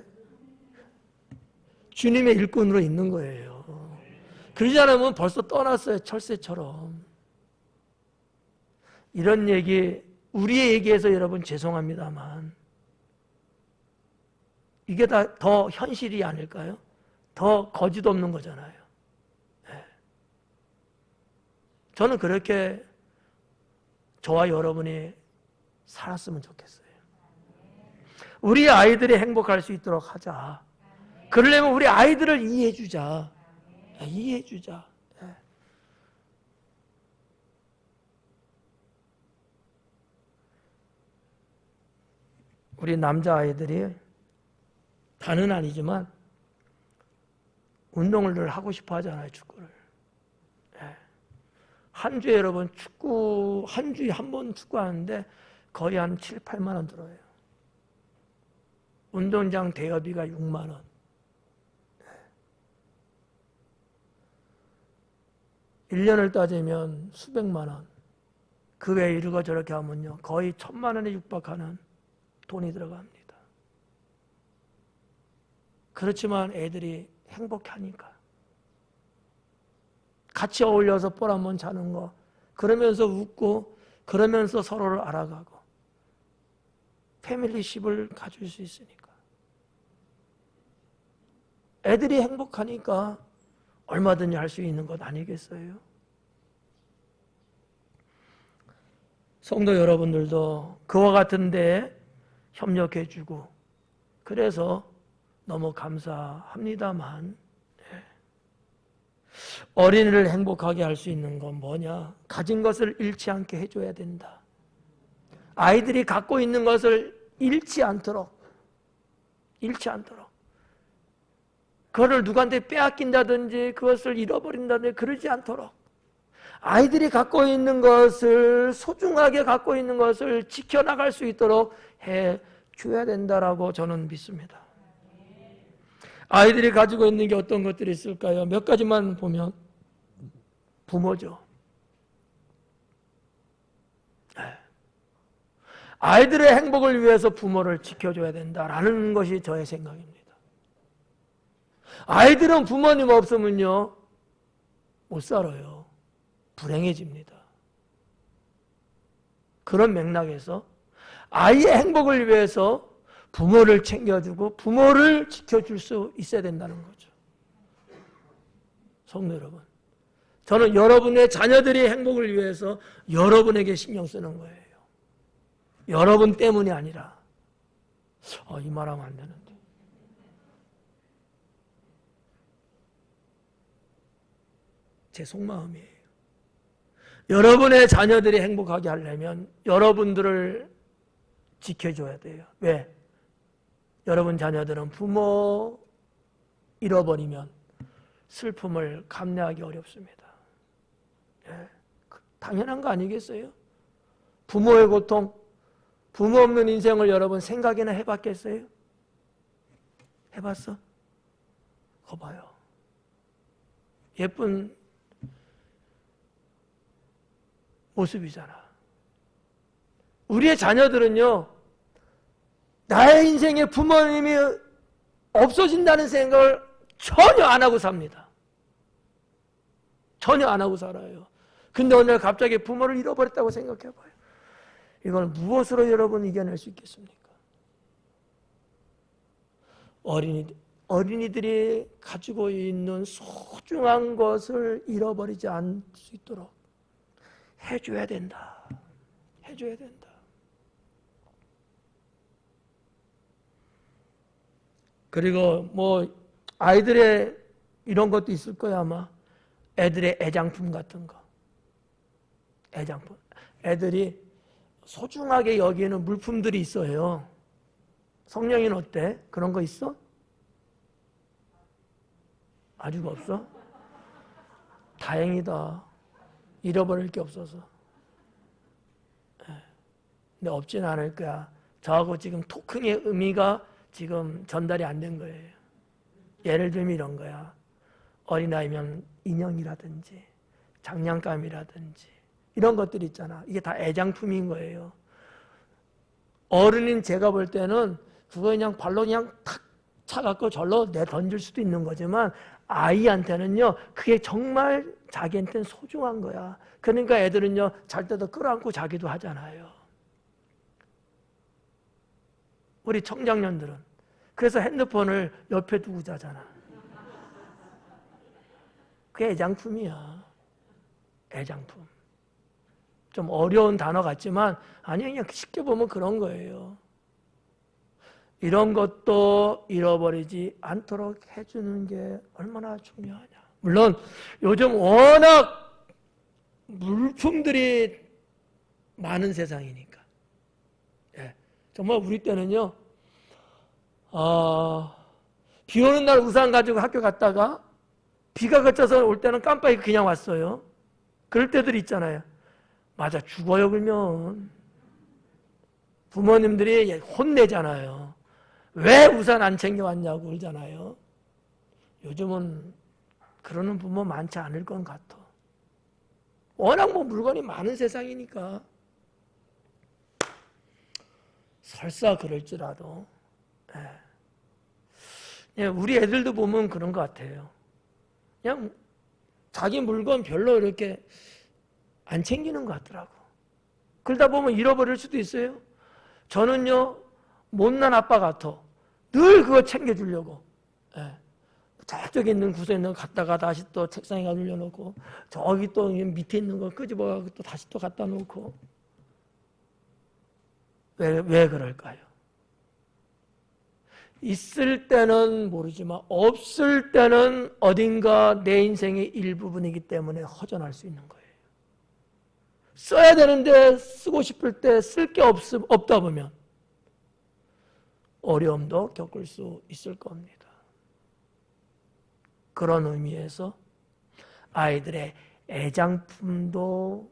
주님의 일꾼으로 있는 거예요. 그러지 않으면 벌써 떠났어요. 철새처럼. 이런 얘기 우리의 얘기해서 여러분 죄송합니다만 이게 다 더 현실이 아닐까요? 더 거짓 없는 거잖아요. 네. 저는 그렇게 저와 여러분이 살았으면 좋겠어요. 우리 아이들이 행복할 수 있도록 하자. 그러려면 우리 아이들을 이해해 주자. 이해해 주자. 우리 남자아이들이 다는 아니지만 운동을 늘 하고 싶어 하잖아요, 축구를. 한 주에 여러분 축구, 한 주에 한 번 축구하는데 거의 한 7, 8만 원 들어요. 운동장 대여비가 6만 원. 1년을 따지면 수백만 원. 그 외에 이러고 저렇게 하면요, 거의 1,000만 원에 육박하는 돈이 들어갑니다. 그렇지만 애들이 행복하니까. 같이 어울려서 볼 한번 자는 거, 그러면서 웃고, 그러면서 서로를 알아가고, 패밀리십을 가질 수 있으니까. 애들이 행복하니까 얼마든지 할 수 있는 것 아니겠어요? 성도 여러분들도 그와 같은 데 협력해주고, 그래서 너무 감사합니다만, 어린이를 행복하게 할 수 있는 건 뭐냐? 가진 것을 잃지 않게 해줘야 된다. 아이들이 갖고 있는 것을 잃지 않도록, 그거를 누구한테 빼앗긴다든지 그것을 잃어버린다든지 그러지 않도록, 아이들이 갖고 있는 것을, 소중하게 갖고 있는 것을 지켜나갈 수 있도록 해줘야 된다라고 저는 믿습니다. 아이들이 가지고 있는 게 어떤 것들이 있을까요? 몇 가지만 보면 부모죠. 아이들의 행복을 위해서 부모를 지켜줘야 된다라는 것이 저의 생각입니다. 아이들은 부모님 없으면요, 못 살아요. 불행해집니다. 그런 맥락에서 아이의 행복을 위해서 부모를 챙겨주고 부모를 지켜줄 수 있어야 된다는 거죠. 성도 여러분, 저는 여러분의 자녀들의 행복을 위해서 여러분에게 신경 쓰는 거예요. 여러분 때문이 아니라. 이 말하면 안 되는데. 제 속마음이에요. 여러분의 자녀들이 행복하게 하려면 여러분들을 지켜줘야 돼요. 왜? 여러분 자녀들은 부모 잃어버리면 슬픔을 감내하기 어렵습니다. 당연한 거 아니겠어요? 부모의 고통, 부모 없는 인생을 여러분 생각이나 해봤겠어요? 해봤어? 그거 봐요. 예쁜 모습이잖아. 우리의 자녀들은요, 나의 인생에 부모님이 없어진다는 생각을 전혀 안 하고 삽니다. 전혀 안 하고 살아요. 근데 오늘 갑자기 부모를 잃어버렸다고 생각해봐요. 이걸 무엇으로 여러분 이겨낼 수 있겠습니까? 어린이들이 가지고 있는 소중한 것을 잃어버리지 않을 수 있도록 해줘야 된다. 해줘야 된다. 그리고 뭐 아이들의 이런 것도 있을 거야 아마. 애들의 애장품 같은 거. 애장품. 애들이 소중하게 여기는 물품들이 있어요. 성령이는 어때? 그런 거 있어? 아직 없어? 다행이다. 잃어버릴 게 없어서. 근데 없지는 않을 거야. 저하고 지금 토큰의 의미가 지금 전달이 안 된 거예요. 예를 들면 이런 거야. 어린아이면 인형이라든지 장난감이라든지 이런 것들이 있잖아. 이게 다 애장품인 거예요. 어른인 제가 볼 때는 그거 그냥 발로 그냥 탁 차갖고 절로 내 던질 수도 있는 거지만 아이한테는요, 그게 정말 자기한테는 소중한 거야. 그러니까 애들은요, 잘 때도 끌어안고 자기도 하잖아요. 우리 청장년들은. 그래서 핸드폰을 옆에 두고 자잖아. 그게 애장품이야. 애장품. 좀 어려운 단어 같지만 아니 그냥 쉽게 보면 그런 거예요. 이런 것도 잃어버리지 않도록 해주는 게 얼마나 중요하냐. 물론 요즘 워낙 물품들이 많은 세상이니까 정말 우리 때는요, 비 오는 날 우산 가지고 학교 갔다가 비가 그쳐서 올 때는 깜빡이 그냥 왔어요. 그럴 때들이 있잖아요. 맞아, 죽어요 그러면. 부모님들이 혼내잖아요. 왜 우산 안 챙겨왔냐고 그러잖아요. 요즘은 그러는 부모 많지 않을 것 같아. 워낙 물건이 많은 세상이니까. 설사 그럴지라도 우리 애들도 보면 그런 것 같아요. 그냥 자기 물건 별로 이렇게 안 챙기는 것 같더라고. 그러다 보면 잃어버릴 수도 있어요. 저는요, 못난 아빠 같아. 늘 그거 챙겨주려고. 저쪽에 있는 구석에 있는 거 갖다가 다시 또 책상에 가서 올려놓고, 저기 또 밑에 있는 거 끄집어가고 또 다시 또 갖다 놓고. 왜 그럴까요? 있을 때는 모르지만 없을 때는 어딘가 내 인생의 일부분이기 때문에 허전할 수 있는 거예요. 써야 되는데 쓰고 싶을 때 쓸 게 없다 보면 어려움도 겪을 수 있을 겁니다. 그런 의미에서 아이들의 애장품도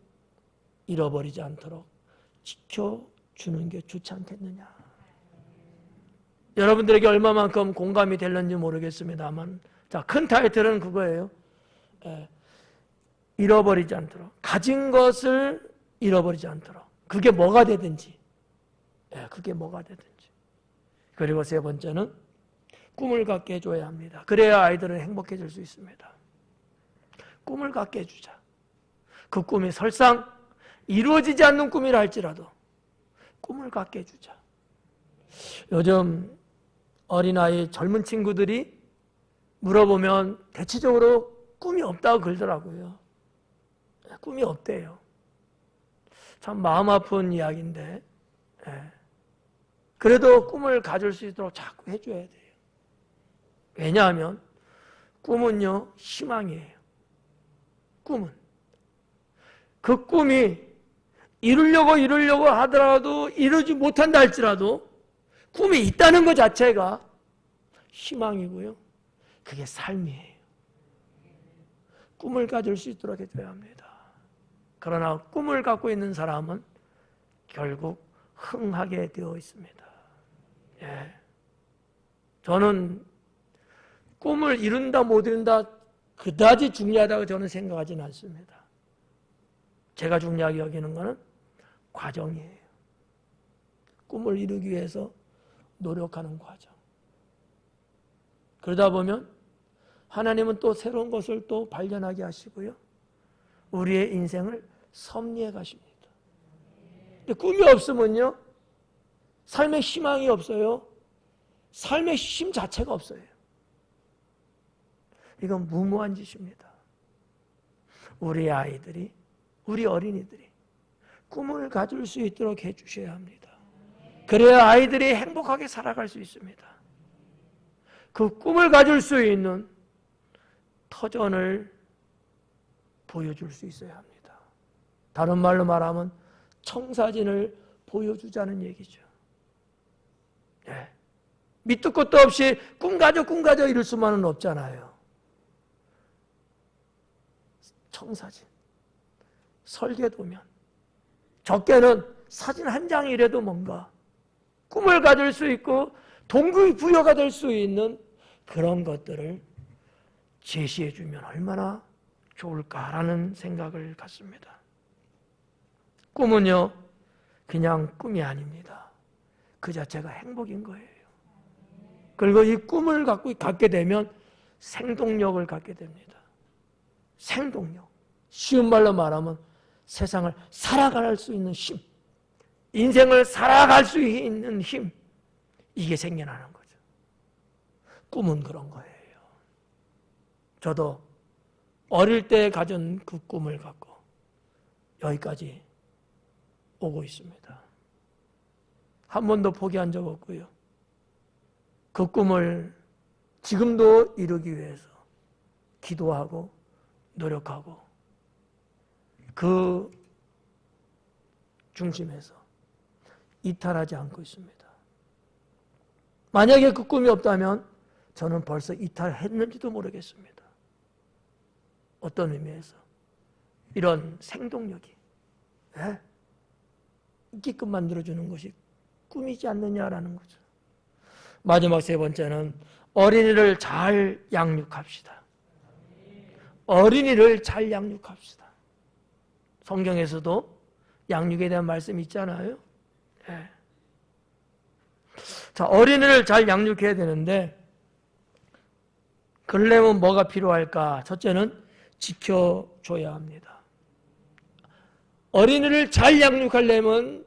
잃어버리지 않도록 지켜주는 게 좋지 않겠느냐. 여러분들에게 얼마만큼 공감이 될는지 모르겠습니다만, 자, 큰 타이틀은 그거예요. 잃어버리지 않도록. 가진 것을 잃어버리지 않도록. 그게 뭐가 되든지. 그게 뭐가 되든지. 그리고 세 번째는 꿈을 갖게 해줘야 합니다. 그래야 아이들은 행복해질 수 있습니다. 꿈을 갖게 해주자. 그 꿈이 설상 이루어지지 않는 꿈이라 할지라도 꿈을 갖게 해주자. 요즘 어린아이 젊은 친구들이 물어보면 대체적으로 꿈이 없다고 그러더라고요. 꿈이 없대요. 참 마음 아픈 이야기인데, 그래도 꿈을 가질 수 있도록 자꾸 해줘야 돼요. 왜냐하면 꿈은요, 희망이에요. 꿈은. 그 꿈이 이루려고 하더라도 이루지 못한다 할지라도 꿈이 있다는 것 자체가 희망이고요. 그게 삶이에요. 꿈을 가질 수 있도록 해줘야 합니다. 그러나 꿈을 갖고 있는 사람은 결국 흥하게 되어 있습니다. 저는 꿈을 이룬다 못 이룬다 그다지 중요하다고 저는 생각하지는 않습니다. 제가 중요하게 여기는 것은 과정이에요. 꿈을 이루기 위해서 노력하는 과정. 그러다 보면 하나님은 또 새로운 것을 또 발견하게 하시고요. 우리의 인생을 섭리해 가십니다. 근데 꿈이 없으면요, 삶의 희망이 없어요. 삶의 힘 자체가 없어요. 이건 무모한 짓입니다. 우리 아이들이, 우리 어린이들이 꿈을 가질 수 있도록 해주셔야 합니다. 그래야 아이들이 행복하게 살아갈 수 있습니다. 그 꿈을 가질 수 있는 터전을 보여줄 수 있어야 합니다. 다른 말로 말하면 청사진을 보여주자는 얘기죠. 밑도 끝도 없이 꿈 가져 이럴 수만은 없잖아요. 청사진, 설계도면, 적게는 사진 한 장이라도 뭔가 꿈을 가질 수 있고 동기부여가 될 수 있는 그런 것들을 제시해주면 얼마나 좋을까라는 생각을 갖습니다. 꿈은요, 그냥 꿈이 아닙니다. 그 자체가 행복인 거예요. 그리고 이 꿈을 갖게 되면 생동력을 갖게 됩니다. 생동력. 쉬운 말로 말하면 세상을 살아갈 수 있는 힘, 인생을 살아갈 수 있는 힘, 이게 생겨나는 거죠. 꿈은 그런 거예요. 저도 어릴 때 가진 그 꿈을 갖고 여기까지 오고 있습니다. 한 번도 포기한 적 없고요. 그 꿈을 지금도 이루기 위해서 기도하고 노력하고 그 중심에서 이탈하지 않고 있습니다. 만약에 그 꿈이 없다면 저는 벌써 이탈했는지도 모르겠습니다. 어떤 의미에서? 이런 생동력이 있게끔 만들어주는 것이 꿈이지 않느냐라는 거죠. 마지막 세 번째는 어린이를 잘 양육합시다. 어린이를 잘 양육합시다. 성경에서도 양육에 대한 말씀이 있잖아요. 네. 자, 어린이를 잘 양육해야 되는데 그러려면 뭐가 필요할까? 첫째는 지켜줘야 합니다. 어린이를 잘 양육하려면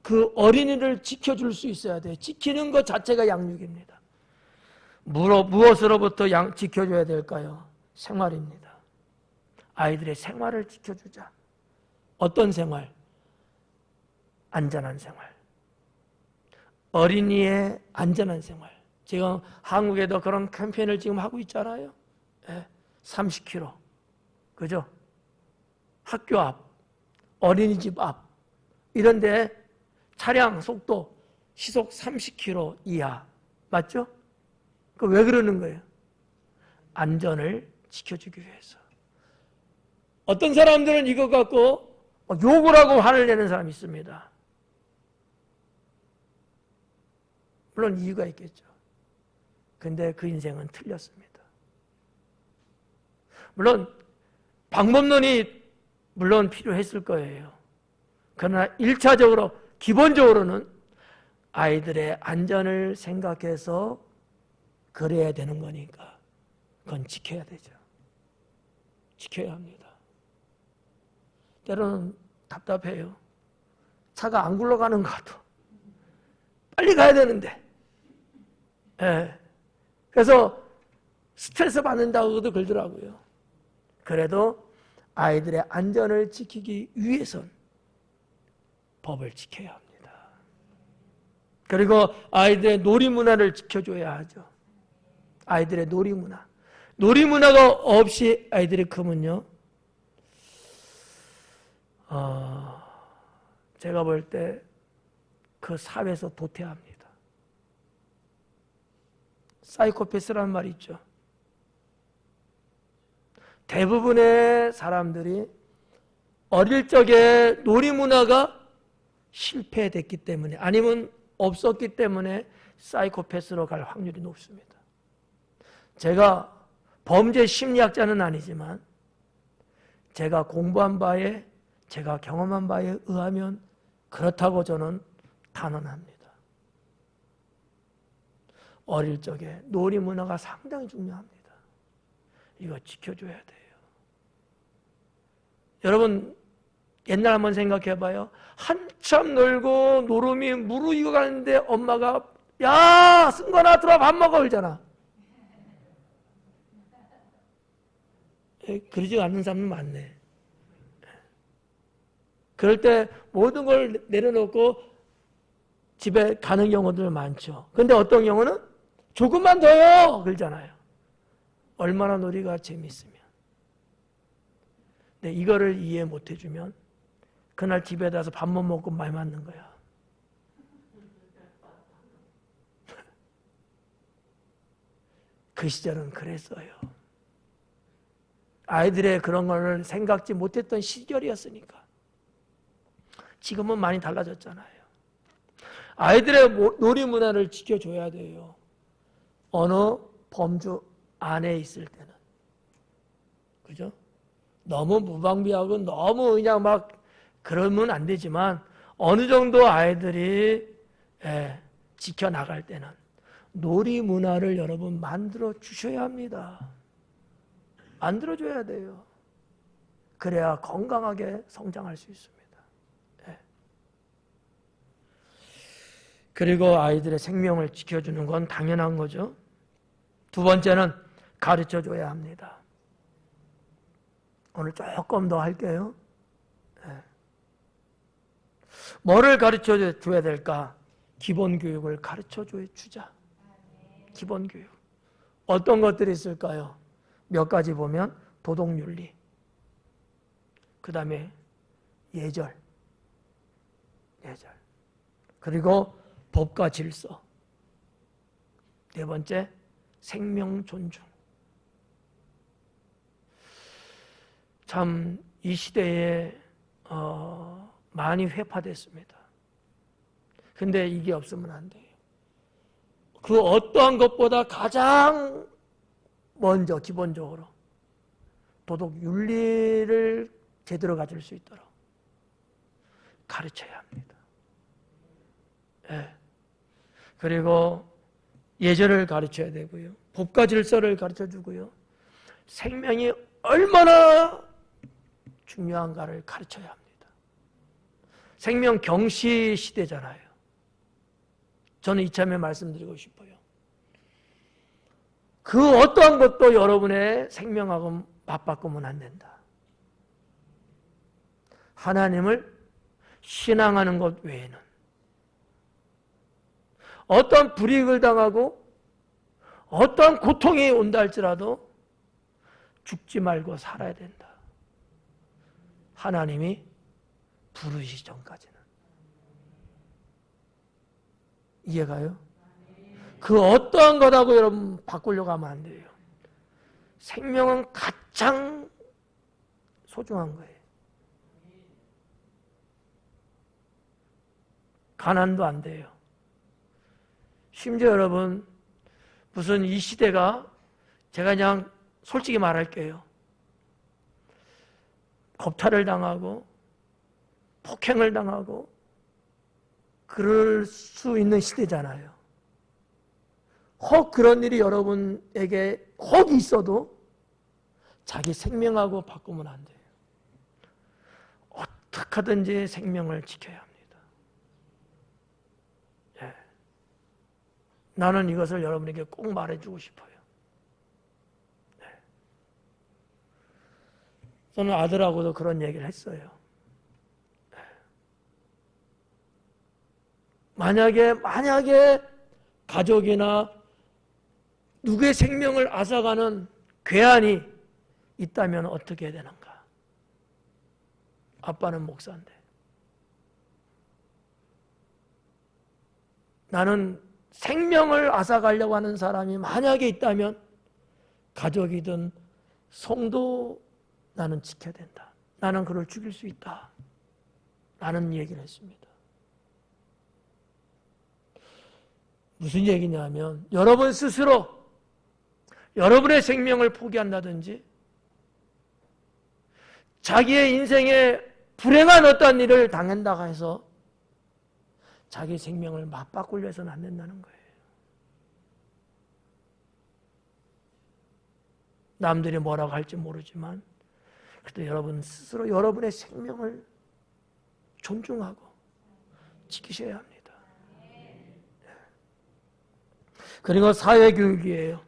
그 어린이를 지켜줄 수 있어야 돼요. 지키는 것 자체가 양육입니다. 무엇으로부터 지켜줘야 될까요? 생활입니다. 아이들의 생활을 지켜주자. 어떤 생활? 안전한 생활. 어린이의 안전한 생활. 지금 한국에도 그런 캠페인을 지금 하고 있잖아요. 30km. 그죠? 학교 앞, 어린이집 앞, 이런 데 차량 속도 시속 30km 이하. 맞죠? 그 왜 그러는 거예요? 안전을 지켜주기 위해서. 어떤 사람들은 이거 갖고 욕을 하고 화를 내는 사람이 있습니다. 물론 이유가 있겠죠. 근데 그 인생은 틀렸습니다. 물론 방법론이 물론 필요했을 거예요. 그러나 1차적으로 기본적으로는 아이들의 안전을 생각해서 그래야 되는 거니까 그건 지켜야 되죠. 지켜야 합니다. 때로는 답답해요. 차가 안 굴러가는 것 같아. 빨리 가야 되는데. 그래서 스트레스 받는다고도 그러더라고요. 그래도 아이들의 안전을 지키기 위해선 법을 지켜야 합니다. 그리고 아이들의 놀이문화를 지켜줘야 하죠. 아이들의 놀이문화. 놀이문화가 없이 아이들이 크면요, 제가 볼 때 그 사회에서 도태합니다. 사이코패스라는 말이 있죠. 대부분의 사람들이 어릴 적에 놀이문화가 실패됐기 때문에 아니면 없었기 때문에 사이코패스로 갈 확률이 높습니다. 제가 범죄 심리학자는 아니지만 제가 공부한 바에 제가 경험한 바에 의하면 그렇다고 저는 단언합니다. 어릴 적에 놀이문화가 상당히 중요합니다. 이거 지켜줘야 돼요. 여러분 옛날 한번 생각해봐요. 한참 놀고 노름이 무르익어 가는데 엄마가 야 승관아 들어와 밥 먹어 그러잖아. 그러지 않는 사람은 많네. 그럴 때 모든 걸 내려놓고 집에 가는 경우들 많죠. 그런데 어떤 경우는 조금만 더요 그러잖아요. 얼마나 놀이가 재미있으면. 근데 이거를 이해 못 해주면 그날 집에 가서 밥 못 먹고 말 맞는 거야. 그 시절은 그랬어요. 아이들의 그런 걸 생각지 못했던 시절이었으니까. 지금은 많이 달라졌잖아요. 아이들의 놀이 문화를 지켜줘야 돼요. 어느 범주 안에 있을 때는. 그죠? 너무 무방비하고 너무 그냥 막 그러면 안 되지만 어느 정도 아이들이 지켜나갈 때는 놀이 문화를 여러분 만들어 주셔야 합니다. 만들어 줘야 돼요. 그래야 건강하게 성장할 수 있습니다. 그리고 아이들의 생명을 지켜주는 건 당연한 거죠. 두 번째는 가르쳐 줘야 합니다. 오늘 조금 더 할게요. 뭐를 가르쳐 줘야 될까? 기본 교육을 가르쳐 주자. 기본 교육. 어떤 것들이 있을까요? 몇 가지 보면 도덕윤리, 그 다음에 예절, 그리고 법과 질서, 네 번째, 생명 존중. 참 이 시대에 많이 회파됐습니다. 근데 이게 없으면 안 돼요. 그 어떠한 것보다 가장 먼저 기본적으로 도덕 윤리를 제대로 가질 수 있도록 가르쳐야 합니다. 예. 그리고 예절을 가르쳐야 되고요. 법과 질서를 가르쳐 주고요. 생명이 얼마나 중요한가를 가르쳐야 합니다. 생명 경시 시대잖아요. 저는 이참에 말씀드리고 싶어요. 그 어떠한 것도 여러분의 생명하고 맞바꾸면 안 된다. 하나님을 신앙하는 것 외에는 어떤 불이익을 당하고 어떤 고통이 온다 할지라도 죽지 말고 살아야 된다. 하나님이 부르시기 전까지는. 이해가요? 그 어떠한 것하고 여러분 바꾸려고 하면 안 돼요. 생명은 가장 소중한 거예요. 가난도 안 돼요. 심지어 여러분, 무슨 이 시대가, 제가 그냥 솔직히 말할게요. 겁탈을 당하고 폭행을 당하고 그럴 수 있는 시대잖아요. 혹 그런 일이 여러분에게 혹 있어도 자기 생명하고 바꾸면 안 돼요. 어떻게 하든지 생명을 지켜야 합니다. 예. 나는 이것을 여러분에게 꼭 말해주고 싶어요. 저는 아들하고도 그런 얘기를 했어요. 만약에 가족이나 누구의 생명을 앗아가는 괴한이 있다면 어떻게 해야 되는가? 아빠는 목사인데. 나는 생명을 앗아가려고 하는 사람이 만약에 있다면 가족이든 성도 나는 지켜야 된다. 나는 그를 죽일 수 있다. 라는 얘기를 했습니다. 무슨 얘기냐면 여러분 스스로 여러분의 생명을 포기한다든지 자기의 인생에 불행한 어떤 일을 당한다고 해서 자기 생명을 맞바꾸려 해서는 안 된다는 거예요. 남들이 뭐라고 할지 모르지만 그래도 여러분 스스로 여러분의 생명을 존중하고 지키셔야 합니다. 그리고 사회교육이에요.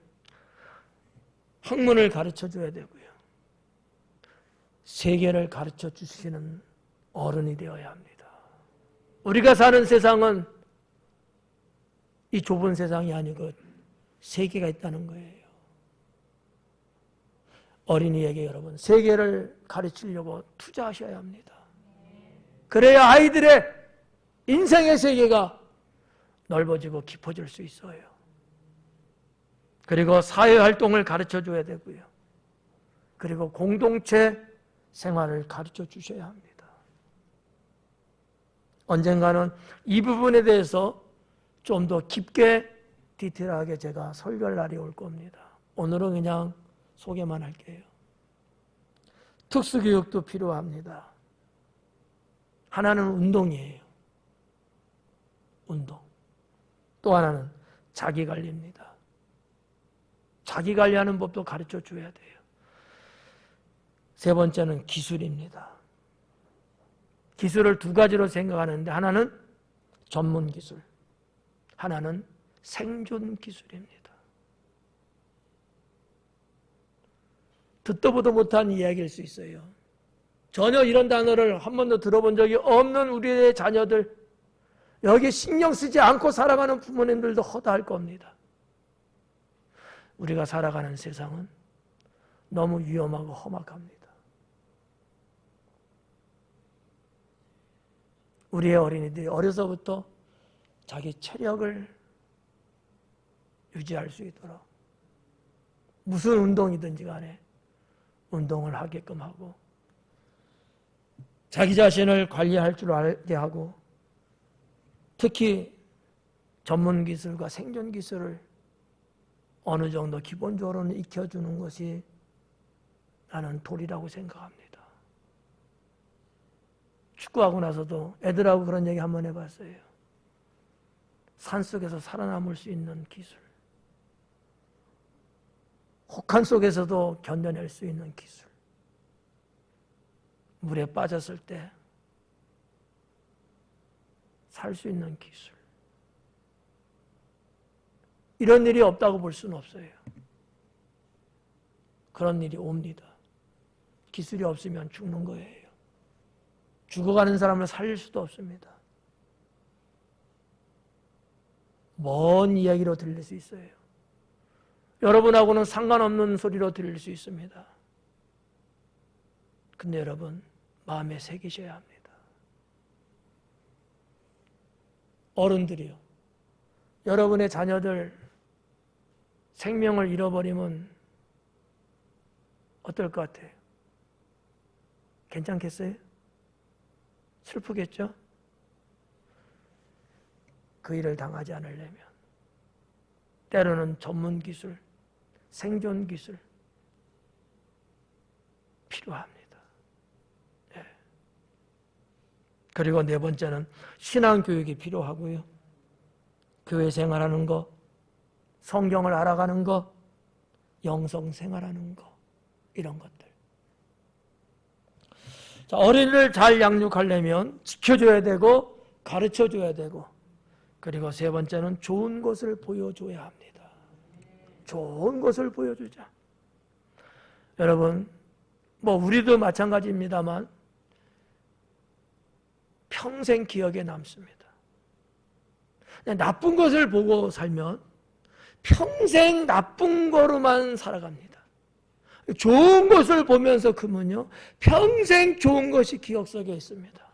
학문을 가르쳐 줘야 되고요. 세계를 가르쳐 주시는 어른이 되어야 합니다. 우리가 사는 세상은 이 좁은 세상이 아니고 세계가 있다는 거예요. 어린이에게 여러분 세계를 가르치려고 투자하셔야 합니다. 그래야 아이들의 인생의 세계가 넓어지고 깊어질 수 있어요. 그리고 사회활동을 가르쳐 줘야 되고요. 그리고 공동체 생활을 가르쳐 주셔야 합니다. 언젠가는 이 부분에 대해서 좀 더 깊게 디테일하게 제가 설교할 날이 올 겁니다. 오늘은 그냥 소개만 할게요. 특수교육도 필요합니다. 하나는 운동이에요. 운동. 또 하나는 자기관리입니다. 자기관리하는 법도 가르쳐 줘야 돼요. 세 번째는 기술입니다. 기술을 두 가지로 생각하는데 하나는 전문 기술, 하나는 생존 기술입니다. 듣도 보도 못한 이야기일 수 있어요. 전혀 이런 단어를 한 번도 들어본 적이 없는 우리의 자녀들, 여기 신경 쓰지 않고 살아가는 부모님들도 허다할 겁니다. 우리가 살아가는 세상은 너무 위험하고 험악합니다. 우리의 어린이들이 어려서부터 자기 체력을 유지할 수 있도록 무슨 운동이든지 간에 운동을 하게끔 하고 자기 자신을 관리할 줄 알게 하고 특히 전문 기술과 생존 기술을 어느 정도 기본적으로는 익혀주는 것이 나는 도리라고 생각합니다. 축구하고 나서도 애들하고 그런 얘기 한번 해봤어요. 산속에서 살아남을 수 있는 기술, 혹한 속에서도 견뎌낼 수 있는 기술, 물에 빠졌을 때 살 수 있는 기술, 이런 일이 없다고 볼 수는 없어요. 그런 일이 옵니다. 기술이 없으면 죽는 거예요. 죽어가는 사람을 살릴 수도 없습니다. 먼 이야기로 들릴 수 있어요. 여러분하고는 상관없는 소리로 들릴 수 있습니다. 근데 여러분 마음에 새기셔야 합니다. 어른들이요, 여러분의 자녀들 생명을 잃어버리면 어떨 것 같아요? 괜찮겠어요? 슬프겠죠? 그 일을 당하지 않으려면 때로는 전문 기술, 생존 기술 필요합니다. 네. 그리고 네 번째는 신앙교육이 필요하고요. 교회 생활하는 거, 성경을 알아가는 거, 영성 생활하는 거, 이런 것들. 자, 어린이를 잘 양육하려면 지켜줘야 되고 가르쳐줘야 되고, 그리고 세 번째는 좋은 것을 보여줘야 합니다. 좋은 것을 보여주자. 여러분, 우리도 마찬가지입니다만 평생 기억에 남습니다. 나쁜 것을 보고 살면 평생 나쁜 거로만 살아갑니다. 좋은 것을 보면서 크면요, 평생 좋은 것이 기억 속에 있습니다.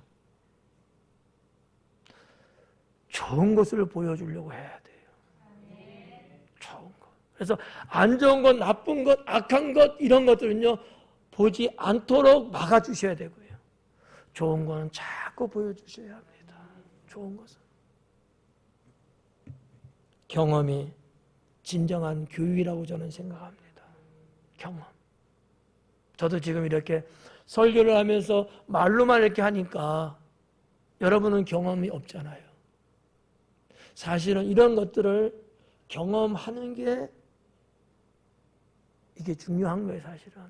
좋은 것을 보여주려고 해야 돼요. 좋은 것. 그래서 안 좋은 것, 나쁜 것, 악한 것, 이런 것들은요, 보지 않도록 막아주셔야 되고요. 좋은 거는 자꾸 보여주셔야 합니다. 좋은 것은. 경험이 진정한 교육이라고 저는 생각합니다. 경험. 저도 지금 이렇게 설교를 하면서 말로만 이렇게 하니까 여러분은 경험이 없잖아요. 사실은 이런 것들을 경험하는 게 이게 중요한 거예요, 사실은.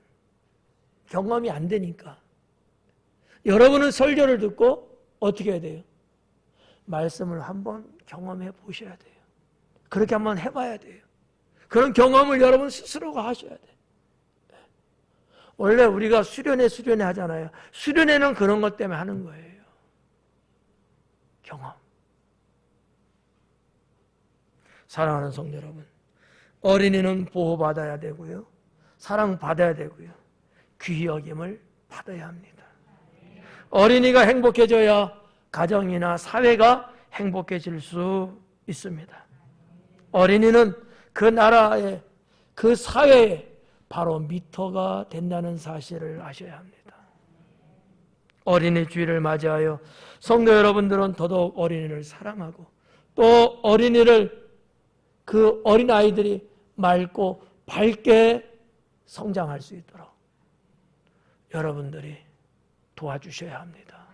경험이 안 되니까. 여러분은 설교를 듣고 어떻게 해야 돼요? 말씀을 한번 경험해 보셔야 돼요. 그렇게 한번 해봐야 돼요. 그런 경험을 여러분 스스로가 하셔야 돼요. 원래 우리가 수련회 하잖아요. 수련회는 그런 것 때문에 하는 거예요. 경험. 사랑하는 성도 여러분, 어린이는 보호받아야 되고요, 사랑받아야 되고요, 귀히 여김을 받아야 합니다. 어린이가 행복해져야 가정이나 사회가 행복해질 수 있습니다. 어린이는 그 나라의, 그 사회의 바로 미터가 된다는 사실을 아셔야 합니다. 어린이 주일을 맞이하여 성도 여러분들은 더더욱 어린이를 사랑하고, 또 어린이를, 그 어린아이들이 맑고 밝게 성장할 수 있도록 여러분들이 도와주셔야 합니다.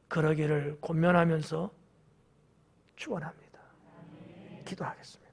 그러기를 권면하면서 축원합니다. 기도하겠습니다.